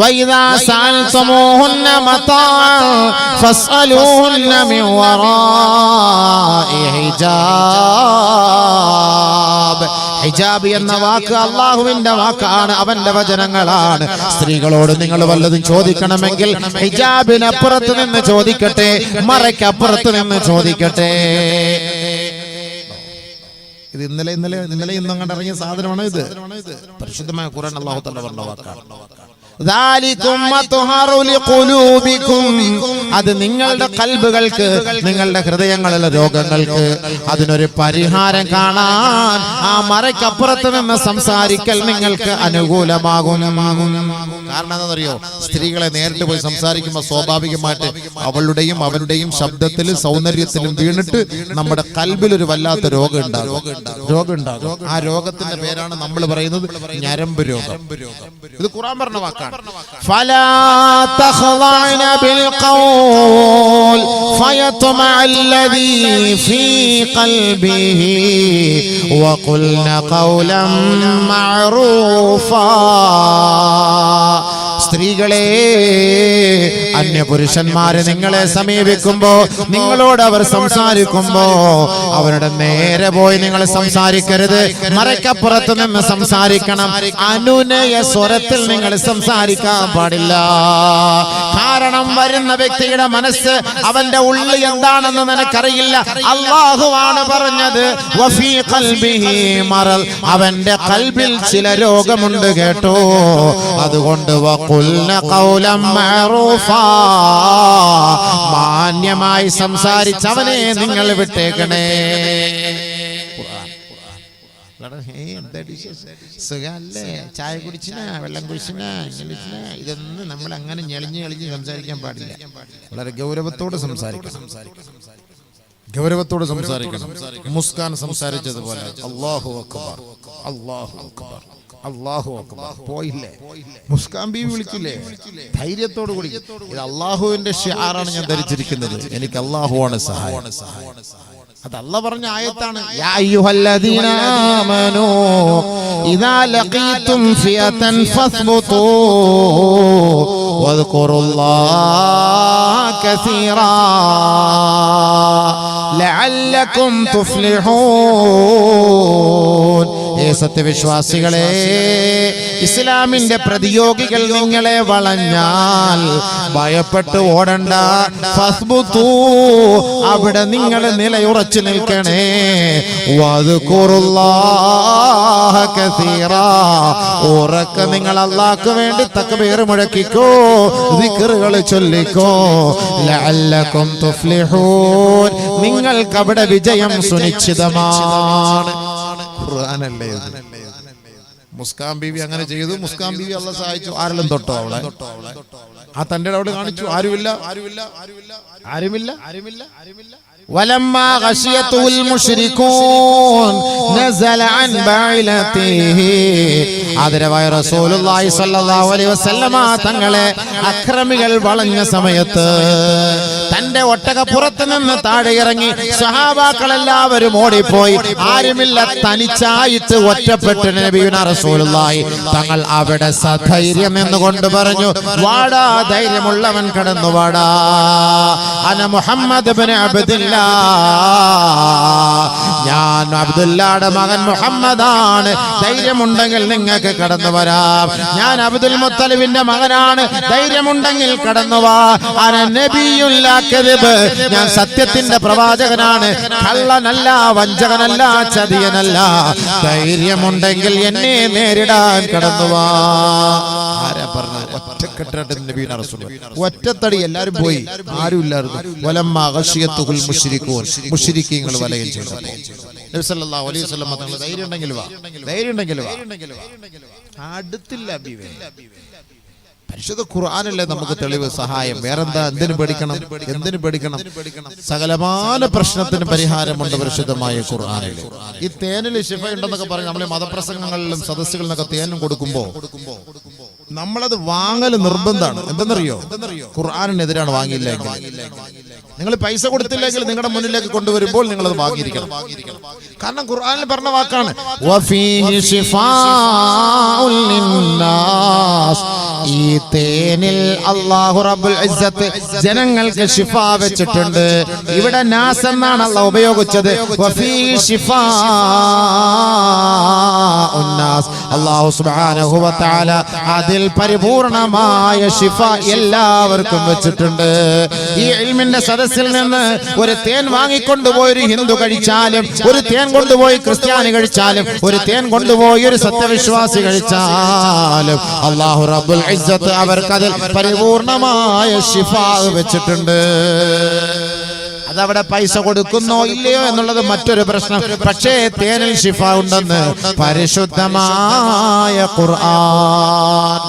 വൈദാ സഅൽതുമൂഹുന്ന മതാഅൻ ഫസ്അലൂഹുന്ന മിൻ വറാഇ ഹിജാബ്. ഹിജാബ് എന്ന വാക്ക് അല്ലാഹുവിന്റെ വാക്കാണ്, അവന്റെ വചനങ്ങളാണ്. സ്ത്രീകളോട് നിങ്ങൾ വല്ലതും ചോദിക്കണമെങ്കിൽ ഹിജാബിനപ്പുറത്ത് നിന്ന് ചോദിക്കട്ടെ, മറയ്ക്കപ്പുറത്ത് നിന്ന് ചോദിക്കട്ടെ. ഇത് ഇന്നലെ ഇന്നും കണ്ടിറങ്ങിയ സാധനമാണ് ഇത്. പരിശുദ്ധമായ ഖുർആൻ അല്ലാഹു തആല പറഞ്ഞ വാക്കാണ്. അത് നിങ്ങളുടെ കൽബുകൾക്ക്, നിങ്ങളുടെ ഹൃദയങ്ങളിലെ രോഗങ്ങൾക്ക് അതിനൊരു പരിഹാരം കാണാൻ ആ മറയ്ക്കപ്പുറത്ത് നിന്ന് സംസാരിക്കൽ നിങ്ങൾക്ക് അനുകൂലമാകും. കാരണം എന്താണെന്നറിയോ? സ്ത്രീകളെ നേരിട്ട് പോയി സംസാരിക്കുമ്പോൾ സ്വാഭാവികമായിട്ട് അവളുടെയും അവരുടെയും ശബ്ദത്തിലും സൗന്ദര്യത്തിലും വീണിട്ട് നമ്മുടെ കൽബിലൊരു വല്ലാത്ത രോഗം ഉണ്ടാകും. ആ രോഗത്തിന്റെ പേരാണ് നമ്മൾ പറയുന്നത് ഞരമ്പ് രോഗം. ഇത് ഖുർആൻ പറഞ്ഞ വാക്കാണ്. فلا تخضعن بالقول فيطمع الذي في قلبه وقلن قولا معروفا. സ്ത്രീകളെ, അന്യപുരുഷന്മാരെ നിങ്ങളെ സമീപിക്കുമ്പോ, നിങ്ങളോട് അവർ സംസാരിക്കുമ്പോ അവരുടെ നേരെ പോയി നിങ്ങൾ സംസാരിക്കരുത്. മറയ്ക്കപ്പുറത്ത് നിന്ന് സംസാരിക്കണം. അനുനയ സ്വരത്തിൽ നിങ്ങൾ സംസാരിക്കാൻ പാടില്ല. കാരണം വരുന്ന വ്യക്തിയുടെ മനസ്സ്, അവന്റെ ഉള്ളിൽ എന്താണെന്ന് നിനക്കറിയില്ല. അല്ലാഹുവാണ് പറഞ്ഞത് വഫീ ഖൽബിഹി മറൽ, അവന്റെ കൽബിൽ ചില രോഗമുണ്ട് കേട്ടോ. അതുകൊണ്ട് മാന്യമായി സംസാരിച്ചവനെ നിങ്ങൾ വിട്ടേക്കണേ. ചായ കുടിച്ചിന, വെള്ളം കുടിച്ചിന, ഇതൊന്നും നമ്മൾ അങ്ങനെ ഞെളിഞ്ഞ് സംസാരിക്കാൻ പാടില്ല. വളരെ ഗൗരവത്തോടെ സംസാരിക്കണം. മുസ്കാൻ സംസാരിച്ചതുപോലെ അല്ലാഹു അക്ബർ, അല്ലാഹു അക്ബർ, അല്ലാഹു അക്ബർ. പോയില്ലേ? മുസ്കാൻ ബീവി വിളിക്കില്ലേ? ധൈര്യത്തോട് കൂടി. ഇത് അല്ലാഹുവിന്റെ ഷിആറാണ് ഞാൻ ധരിച്ചിരിക്കുന്നത്. എനിക്ക് അല്ലാഹുവാണ് സഹായം. അത് അല്ലാഹ് പറഞ്ഞ ആയത്താണ്. യാ അയ്യുഹല്ലദീന ആമനൂ ഇദാ ലഖീതും ഫിയതൻ ഫസ്ബുതൂ വദ്കുറുല്ലാഹ കസീറാ ലഅല്ലകും തുഫ്ലിഹൂൻ. സത്യവിശ്വാസികളെ, ഇസ്ലാമിന്റെ പ്രതിയോഗികൾ നിങ്ങളെ വളഞ്ഞാൽ ഭയപ്പെട്ട് ഓടണ്ട. ഫസ്ബുതൂ, അവിടെ നിങ്ങൾ നിലയുറച്ചു നിൽക്കണേ. വദ്കുറുല്ലാഹ കസീറാ, ഉറക്കെ നിങ്ങൾ അല്ലാഹുവിന് വേണ്ടി തക്ബീർ മുഴക്കിക്കോ, ദിക്റുകൾ ചൊല്ലിക്കോ. ലഅല്ലകും തുഫ്ലിഹൂൻ, നിങ്ങൾക്ക് അവിടെ വിജയം സുനിശ്ചിതമാണ്. ഖുർആനല്ലേ ഇത്? മുസ്കാൻ ബീവി അങ്ങനെ ചെയ്തു. മുസ്കാൻ ബീവി അല്ലാഹ് സഹായിച്ചു. ആരെല്ലാം തൊട്ടോ അവളെ? ആ തന്റെ അവിടെ കാണിച്ചു. ആരുമില്ല. ولما غشيته المشركون نزل عن بعيلته. ആദരവായ റസൂലുള്ളാഹി സ്വല്ലല്ലാഹു അലൈഹി വസല്ലമ തങ്ങളെ അക്രമികൾ വളഞ്ഞ സമയത്ത് തന്റെ ഒട്ടകപ്പുറത്ത് നിന്ന് താഴെ ഇറങ്ങി സഹാബാക്കളെല്ലാവരും ഓടിപ്പോയി. ആരുമില്ല, തനിച്ചായിട്ട് ഒറ്റപ്പെട്ട് നബിയുനാ റസൂലുള്ളാഹി തങ്ങൾ അവിടെ സധൈര്യം എന്നുകൊണ്ട് പറഞ്ഞു, വാടാ, ധൈര്യമുള്ളവൻ കടന്നു വാടാ. അന മുഹമ്മദ് ഇബ്നു അബ്ദില്ല, ഞാൻ അബ്ദുല്ലായുടെ മകൻ മുഹമ്മദാണ്. ധൈര്യമുണ്ടെങ്കിൽ നിങ്ങൾക്ക് കടന്നു വരാം. ഞാൻ അബ്ദുൽ മുത്തലിബിന്റെ മകനാണ്. ധൈര്യമുണ്ടെങ്കിൽ കടന്നു വാ. അന നബിയുൽ കദിബ്, ഞാൻ സത്യത്തിന്റെ പ്രവാചകനാണ്. കള്ളനല്ല, വഞ്ചകനല്ല, ചതിയനല്ല. ധൈര്യമുണ്ടെങ്കിൽ എന്നെ നേരിടാൻ കടന്നു വാ. ആരാ പറഞ്ഞത്? ഒറ്റത്തടി എല്ലാരും പോയി, ആരുമില്ലായിരുന്നു. വലമ്മാ ഗശിയത്തുൽ മുശ്രികൂൻ, മുശ്രിക്കീങ്ങൾ വലയം ചെയ്തു. നബി സല്ലല്ലാഹു അലൈഹി വസല്ലം തങ്ങൾ ധൈര്യം ഉണ്ടെങ്കിൽ വാ. അടുത്തില്ല ബീവി. പരിശുദ്ധ ഖുർആനല്ലേ നമുക്ക് തെളിവ്, സഹായം. വേറെന്താ? എന്തിനു പേടിക്കണം? സകലമാന പ്രശ്നത്തിന് പരിഹാരമുണ്ട് പരിശുദ്ധമായ ഖുർആനിൽ. ഈ തേനിൽ ശിഫ ഉണ്ടെന്നൊക്കെ പറഞ്ഞ് നമ്മളെ മതപ്രസംഗങ്ങളിലും സദസ്സുകളിൽ നിന്നൊക്കെ തേനും കൊടുക്കുമ്പോ നമ്മളത് വാങ്ങൽ നിർബന്ധമാണ്. എന്തെന്നറിയോ? ഖുർആനിനെതിരാണ് വാങ്ങിയില്ലെങ്കിൽ. നിങ്ങൾ പൈസ കൊടുത്തില്ലെങ്കിൽ നിങ്ങളുടെ മുന്നിലേക്ക് കൊണ്ടുവരുമ്പോൾ നിങ്ങൾ അത് വാങ്ങിയിരിക്കണം. കാരണം ഖുർആനിൽ പറഞ്ഞ വാക്കാണ് വഫീഹി ശിഫാഉൽ ലിന്നാസ്. ഈ തേനിൽ അല്ലാഹു റബ്ബുൽ ഇസ്സത്ത് ജനങ്ങൾക്ക് ശിഫ വെച്ചിട്ടുണ്ട്. ഇവിടെ നാസ് എന്നാണ് അല്ലാഹു ഉപയോഗിച്ചത്. വഫീഹി ശിഫാഉൻ നാസ്, അല്ലാഹു സുബ്ഹാനഹു വ തആല അതിൽ പരിപൂർണമായ ശിഫ എല്ലാവർക്കും വെച്ചിട്ടുണ്ട്. ഈ ഇൽമിന്റെ സദസ്സിൽ നിന്ന് ഒരു തേൻ വാങ്ങിക്കൊണ്ടുപോയി ഒരു ഹിന്ദു കഴിച്ചാലും, ഒരു തേൻ കൊണ്ടുപോയി ക്രിസ്ത്യാനി കഴിച്ചാലും, ഒരു തേൻ കൊണ്ടുപോയി ഒരു സത്യവിശ്വാസി കഴിച്ചാലും അല്ലാഹു റബ്ബുൽ ഇസ്സത്ത് അവർക്കതിൽ പരിപൂർണമായ ശിഫാ വെച്ചിട്ടുണ്ട്. അതവിടെ പൈസ കൊടുക്കുന്നോ ഇല്ലയോ എന്നുള്ളത് മറ്റൊരു പ്രശ്നം. പക്ഷേ തേനിൽ ശിഫ ഉണ്ടെന്ന് പരിശുദ്ധമായ ഖുർആൻ.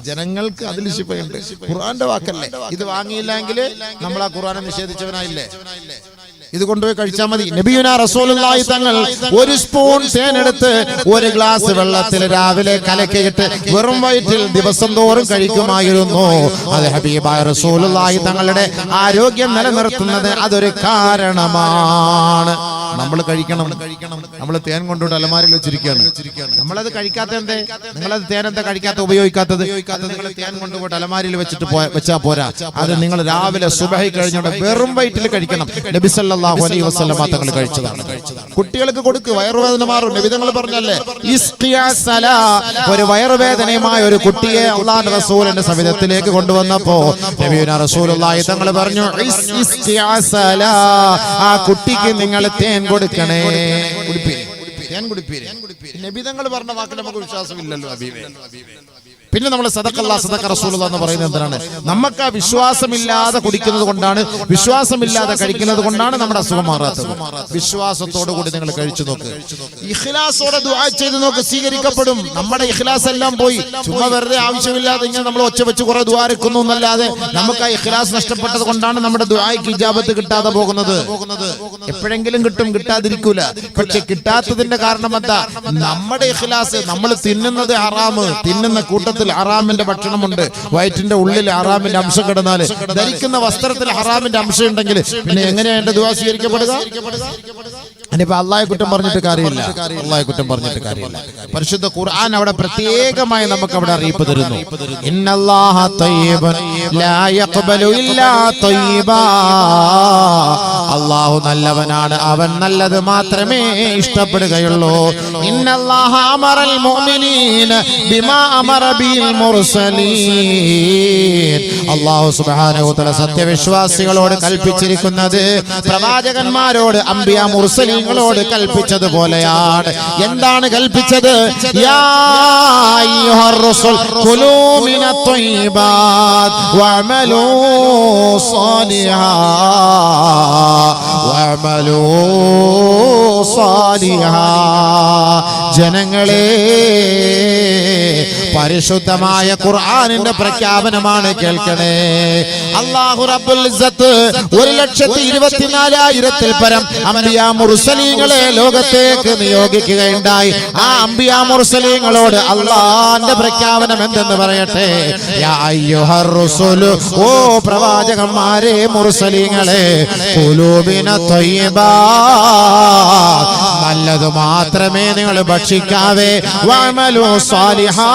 ജനങ്ങൾക്ക് അതിൽ ശിഫയുണ്ട്. ഖുർആന്റെ വാക്കല്ലേ ഇത്. വാങ്ങിയില്ലെങ്കിൽ നമ്മൾ ആ ഖുർആനെ നിഷേധിച്ചവനായില്ലേ? ഇത് കൊണ്ടുപോയി കഴിച്ചാൽ മതി. നബിയുനാ റസൂലുള്ളാഹി തങ്ങൾ ഒരു സ്പൂൺ തേനെടുത്ത് ഒരു ഗ്ലാസ് വെള്ളത്തിൽ രാവിലെ കലക്കിയിട്ട് വെറും വയറ്റിൽ ദിവസം തോറും കഴിക്കുമായിരുന്നു. അത് ഹബീബായ റസൂലുള്ളാഹി തങ്ങളുടെ ആരോഗ്യം നിലനിർത്തുന്നത് അതൊരു കാരണമാണ്. നമ്മൾ കഴിക്കണം. നമ്മൾ തേൻ കൊണ്ടുപോയി അലമാരയിൽ വെച്ചിരിക്കുകയാണ്. നമ്മളത് കഴിക്കാത്ത എന്തേ? നിങ്ങളത് തേൻ എന്താ കഴിക്കാത്ത, ഉപയോഗിക്കാത്തത്? നിങ്ങൾ തേൻ കൊണ്ടുപോയിട്ട് അലമാരയിൽ വെച്ചിട്ട് വെച്ചാ പോരാ. അത് നിങ്ങൾ രാവിലെ സുബഹി കഴിഞ്ഞോണ്ട് വെറും വയറ്റിൽ കഴിക്കണം. നബി സല്ലല്ലാഹു അലൈഹി വസല്ലം തങ്ങൾ കഴിച്ചതാണ്. കുട്ടികൾക്ക് കൊടുക്ക്, വയറുവേദന മാറും. നബി തങ്ങൾ പറഞ്ഞല്ലേ, ഒരു വയറുവേദനയുമായ ഒരു കുട്ടിയെ അല്ലാഹുവിന്റെ റസൂലിന്റെ സവിധത്തിലേക്ക് കൊണ്ടുവന്നപ്പോ നബിയുനാ റസൂലുള്ളാഹി തങ്ങൾ പറഞ്ഞു, ആ കുട്ടിക്ക് നിങ്ങൾ തേൻ കൊടുക്കണേ, തേൻ കുടിപ്പീര്. നബി തങ്ങൾ പറഞ്ഞ വാക്കിൽ നമുക്ക് വിശ്വാസമില്ലല്ലോ ഹബീബേ. പിന്നെ നമ്മൾ സദഖ റസൂലുള്ളാഹി എന്ന് പറയുന്നത് എന്തിനാണ്? നമുക്ക് ആ വിശ്വാസമില്ലാതെ കുടിക്കുന്നത് കൊണ്ടാണ്, വിശ്വാസമില്ലാതെ കഴിക്കുന്നത് കൊണ്ടാണ് നമ്മുടെ അസുഖം മാറാത്തത്. വിശ്വാസത്തോടു കൂടി നിങ്ങൾ കഴിച്ചു നോക്ക്, ഇഖ്ലാസോടെ ദുആ ചെയ്ത് നോക്ക്, സ്വീകരിക്കപ്പെടും. നമ്മുടെ ഇഖ്ലാസ് എല്ലാം പോയി. ചുമ്മാ വെറുതെ ആവശ്യമില്ലാതെ ഇങ്ങനെ നമ്മൾ ഒച്ച വെച്ച് കുറെ ദുആ എടുക്കുന്നു എന്നല്ലാതെ നമുക്ക് ആ ഇഖ്ലാസ് നഷ്ടപ്പെട്ടത് കൊണ്ടാണ് നമ്മുടെ ദുആയ്ക്ക് ഇജാബത്ത് കിട്ടാതെ പോകുന്നത്. എപ്പോഴെങ്കിലും കിട്ടും, കിട്ടാതിരിക്കൂല. പക്ഷെ കിട്ടാത്തതിന്റെ കാരണം എന്താ? നമ്മുടെ ഇഖ്ലാസ്. നമ്മൾ തിന്നുന്നത് ഹറാമ്, തിന്നുന്ന കൂട്ടത്തിൽ ഹറാമിന്റെ ഭക്ഷണമുണ്ട്, വയറ്റിന്റെ ഉള്ളിൽ ഹറാമിന്റെ അംശം കിടന്നാല്, ധരിക്കുന്ന വസ്ത്രത്തിൽ ഹറാമിന്റെ അംശം ഉണ്ടെങ്കിൽ പിന്നെ എങ്ങനെയാ എന്റെ ദുആ സ്വീകരിക്കപ്പെടുക? ഇനിയിപ്പോ അള്ളാഹെ കുറ്റം പറഞ്ഞിട്ട് കാര്യമില്ല, അള്ളാഹെ കുറ്റം പറഞ്ഞിട്ട് കാര്യമില്ല. പരിശുദ്ധ ഖുർആൻ അവിടെ പ്രത്യേകമായി നമുക്ക് അവിടെ അറിയിപ്പ് തരുന്നു, ഇന്നല്ലാഹ തയ്യിബുൻ ലാ യഖ്ബലു ഇല്ലാ തയ്യിബാ. അല്ലാഹു നല്ലവനാണ്, അവൻ നല്ലത് മാത്രമേ ഇഷ്ടപ്പെടുകയുള്ളൂ. ഇന്നല്ലാഹ അമറൽ മുഅ്മിനീന ബിമാ അമറ ബിൽ മുർസലീൻ. അല്ലാഹു സുബ്ഹാനഹു വ തആല സത്യവിശ്വാസികളോട് കൽപ്പിച്ചിരിക്കുന്നത് പ്രവാചകന്മാരോട്, അംബിയാ മുർസലീങ്ങളോട് കൽപ്പിച്ചതുപോലെയാണ്. എന്താണ് കൽപ്പിച്ചത്? യാ അയ്യുഹർ റസൂൽ കുലൂ മിനത് ത്വയ്യിബാത് വഅമലൂ സാലിഹാ വഅമലൂ സാലിഹാ. ജനങ്ങളെ, പരിശുദ്ധമായ ഖുർആനിന്റെ പ്രഖ്യാപനമാണ് കേൾക്കണേ. അല്ലാഹു റബ്ബുൽ ഇസ്സത്ത് 1,24,000 പരം അംബിയാ മുർസലീങ്ങളെ ലോകത്തേക്ക് നിയോഗിക്കുകയുണ്ടായി. ആ അംബിയാ മുർസലീങ്ങളോട് അല്ലാഹുവിന്റെ പ്രഖ്യാപനം എന്തെന്ന് പറയട്ടെ. യാ അയ്യുഹർ റസൂലു, ഓ പ്രവാചകന്മാരെ, മുർസലീങ്ങളെ, ഖുലൂബിന ത്വയ്യിബാ, നല്ലത് മാത്രമേ നിങ്ങൾ ഭക്ഷിക്കാവേ, വഅമലു സാലിഹാ,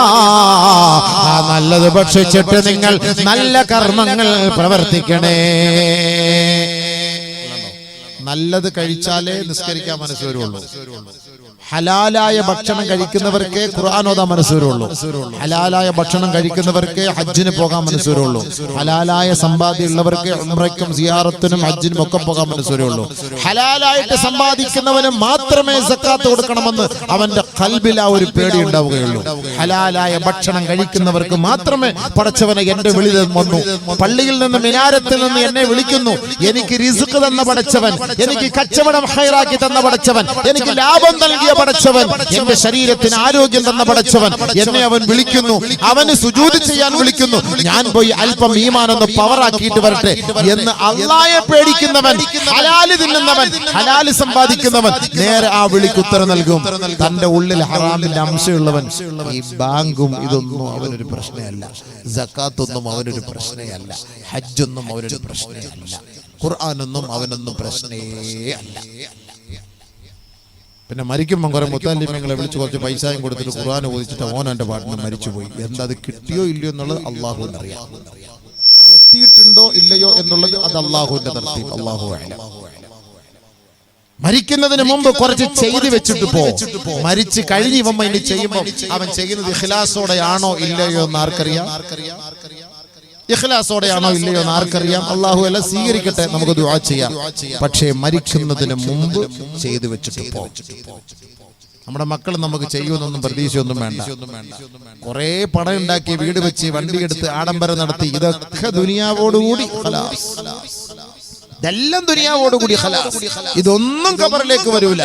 ആ നല്ലത് ഭക്ഷിച്ചിട്ട് നിങ്ങൾ നല്ല കർമ്മങ്ങൾ പ്രവർത്തിക്കണേ. നല്ലത് കഴിച്ചാലേ നിസ്കരിക്കാൻ മനസ്സ് വരുള്ളൂ. ഹലാലായ ഭക്ഷണം കഴിക്കുന്നവർക്ക് ഖുർആൻ ഓതാൻ മനസ്സ് വരുള്ളൂ. ഹലാലായ ഭക്ഷണം കഴിക്കുന്നവർക്ക് ഹജ്ജിന് പോകാൻ മനസ്സ് വരുള്ളൂ. ഹലാലായ സമ്പാദ്യം ഉള്ളവർക്ക് ഉംറയ്ക്കും സിയാറത്തിനും ഹജ്ജിനും ഒക്കെ പോകാൻ മനസ്സ് വരുള്ളൂ. ഹലാലായിട്ട് സമ്പാദിക്കുന്നവന് മാത്രമേ സക്കാത്ത് കൊടുക്കണമെന്ന് അവന്റെ ഖൽബിൽ ആ ഒരു പേടി ഉണ്ടാവുകയുള്ളൂ. ഹലാലായ ഭക്ഷണം കഴിക്കുന്നവർക്ക് മാത്രമേ പടച്ചവനെ എന്റെ വിളി വന്നു, പള്ളിയിൽ നിന്ന് മിനാരത്തിൽ നിന്ന് എന്നെ വിളിക്കുന്നു, എനിക്ക് റിസ്ക് തന്ന പടച്ചവൻ, എനിക്ക് കച്ചവടം ഹൈറാക്കി തന്ന പടച്ചവൻ, എനിക്ക് ലാഭം നൽകിയ പടച്ചവൻ, എന്റെ ശരീരത്തിന് ആരോഗ്യം തന്ന പടച്ചവൻ എന്നെ അവൻ വിളിക്കുന്നു, അവന് സുജൂദ് ചെയ്യാൻ വിളിക്കുന്നു, ഞാൻ പോയി അല്പം ഈമാനൊന്ന് പവറാക്കിയിട്ട് വരട്ടെ എന്ന് അല്ലാഹയെ പേടിക്കുന്നവൻ, ഹലാല് തിന്നുന്നവൻ, ഹലാല് സമ്പാദിക്കുന്നവൻ നേരെ ആ വിളിക്ക് ഉത്തരം നൽകും. തന്റെ ഉള്ളിൽ ഹറാമിന്റെ അംശമുള്ളവൻ ഈ ബാങ്കും ഇതൊന്നും അവനൊരു പ്രശ്നമല്ല, സക്കാത്തൊന്നും അവനൊരു പ്രശ്നമല്ല, ഹജ്ജൊന്നും അവനൊരു പ്രശ്നമല്ല, ഖുർആനൊന്നും അവനൊന്നും പ്രശ്നേ അല്ല. പിന്നെ മരിക്കുമ്പോൾ കുറെ മുത്തല്ലിമീങ്ങളെ വിളിച്ച് കുറച്ച് പൈസയും കൊടുത്തിട്ട് ഖുർആൻ ഓദിച്ചിട്ട് ഓൻ എൻ്റെ പാട്ടിന് മരിച്ചുപോയി. എന്താ അത് കിട്ടിയോ ഇല്ലയോ എന്നുള്ളത് അള്ളാഹുവിന് അറിയാം. അത് എത്തിയിട്ടുണ്ടോ ഇല്ലയോ എന്നുള്ളത് അത് അള്ളാഹുവിന്റെ തർത്തീബ്, അള്ളാഹു അഅലം. മരിക്കുന്നതിന് മുമ്പ് കുറച്ച് ചെയ്തു വെച്ചിട്ട് പോ. മരിച്ചു കഴിഞ്ഞ് ഇവൻ ഇനി ചെയ്യുമ്പോൾ അവൻ ചെയ്യുന്നത് ഇഖ്ലാസോടെയാണോ ഇല്ലയോ എന്ന് ആർക്കറിയാം? ഇഖ്ലാസോടെയാണോ ഇല്ലയോ എന്ന് ആർക്കറിയാം? അല്ലാഹു അല്ല സ്വീകരിക്കട്ടെ, നമുക്ക് ദുആ ചെയ്യാം. പക്ഷേ മരിക്കുന്നതിന് മുമ്പ് ചെയ്തു വെച്ചിട്ട് പോ. നമ്മുടെ മക്കൾ നമുക്ക് ചെയ്യുമെന്നൊന്നും പ്രതീക്ഷയൊന്നും വേണ്ട. കുറെ പണം ഉണ്ടാക്കി, വീട് വെച്ച്, വണ്ടി എടുത്ത്, ആഡംബരം നടത്തി, ഇതൊക്കെ ദുനിയാവോടുകൂടി ഖലാസ്. ഇതെല്ലാം ദുനിയാവോടുകൂടി ഖലാസ്. ഇതൊന്നും ഖബറിലേക്ക് വരൂല.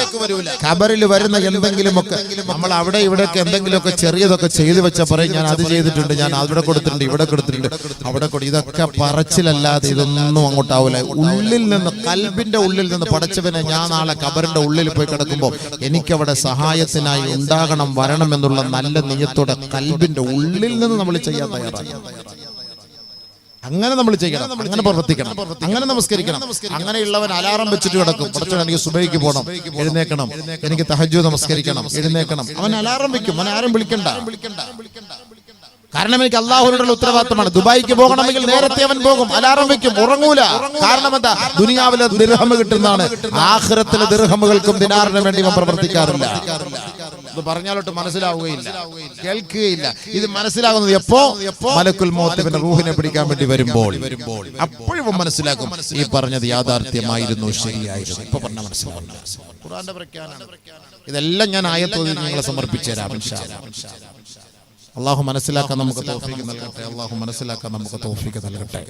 ഖബറിൽ വരുന്ന എന്തെങ്കിലുമൊക്കെ നമ്മൾ അവിടെ ഇവിടെയൊക്കെ എന്തെങ്കിലുമൊക്കെ ചെറിയതൊക്കെ ചെയ്തു വെച്ച പറയും, ഞാൻ അത് ചെയ്തിട്ടുണ്ട്, ഞാൻ അവിടെ കൊടുത്തിട്ടുണ്ട്, ഇവിടെ കൊടുത്തിട്ടുണ്ട്, അവിടെ ഇതൊക്കെ പറച്ചിലല്ലാതെ ഇതൊന്നും അങ്ങോട്ടാവൂല. ഉള്ളിൽ നിന്ന്, കൽബിന്റെ ഉള്ളിൽ നിന്ന് പടച്ചവനെ, ഞാൻ നാളെ ഖബറിന്റെ ഉള്ളിൽ പോയി കിടക്കുമ്പോൾ എനിക്കവിടെ സഹായത്തിനായി ഉണ്ടാകണം, വരണം എന്നുള്ള നല്ല നിയത്തോടെ കൽബിന്റെ ഉള്ളിൽ നിന്ന് നമ്മൾ ചെയ്യാൻ തയ്യാറാണ്. അങ്ങനെ നമ്മൾ ചെയ്യണം, അങ്ങനെ പ്രവർത്തിക്കണം, അങ്ങനെ നമസ്കരിക്കണം. അങ്ങനെയുള്ളവൻ അലാറം വെച്ചിട്ട് കിടക്കും. കുറച്ചുകൂടെ എനിക്ക് സുബഹിക്ക് പോകണം, എഴുന്നേക്കണം, എനിക്ക് തഹജ്ജുദ് നമസ്കരിക്കണം, എഴുന്നേക്കണം. അവൻ അലാറം വെക്കും, അവൻ ആരും വിളിക്കണ്ട. കാരണം എനിക്ക് അല്ലാഹുവിനോടുള്ള ഉത്തരവാദിത്തമാണ്. ദുബായിക്ക് പോകണമെങ്കിൽ നേരത്തെ അവൻ പോകും, അലാറം വെക്കും, ഉറങ്ങൂല. കാരണം എന്താ? ദുനിയാവിലെ ദിർഹം കിട്ടുന്നതാണ്. ആഖിറത്തിലെ ദിർഹമുകൾക്കും ദിനാറിനും വേണ്ടി അവൻ പ്രവർത്തിക്കാറില്ല. ഇത് പറഞ്ഞാലോട്ട് മനസ്സിലാവുകയില്ല, കേൾക്കുകയില്ല. ഇത് മനസ്സിലാകുന്നത് എപ്പോ? മലക്കുൽ മൗത്ത് ഇവന്റെ റൂഹിനെ പിടിക്കാൻ വേണ്ടി വരുമ്പോൾ. അപ്പോഴും മനസ്സിലാക്കും ഈ പറഞ്ഞത് യാഥാർത്ഥ്യമായിരുന്നു, ശരിയായിരുന്നു. ഇപ്പൊ പറഞ്ഞ മനസ്സിലാവുന്നു. ഖുർആന്റെ പ്രഖ്യാപനം. ഇതെല്ലാം ഞാൻ ആയത്തോതി നിങ്ങളെ സമർപ്പിച്ചു തരാം ഇൻഷാ അല്ലാഹ്. അല്ലാഹു മനസ്സിലാക്കാൻ നമുക്ക് തൗഫീഖ് നൽകട്ടെ. അല്ലാഹു മനസ്സിലാക്കാൻ നമുക്ക് തൗഫീഖ് നൽകട്ടെ.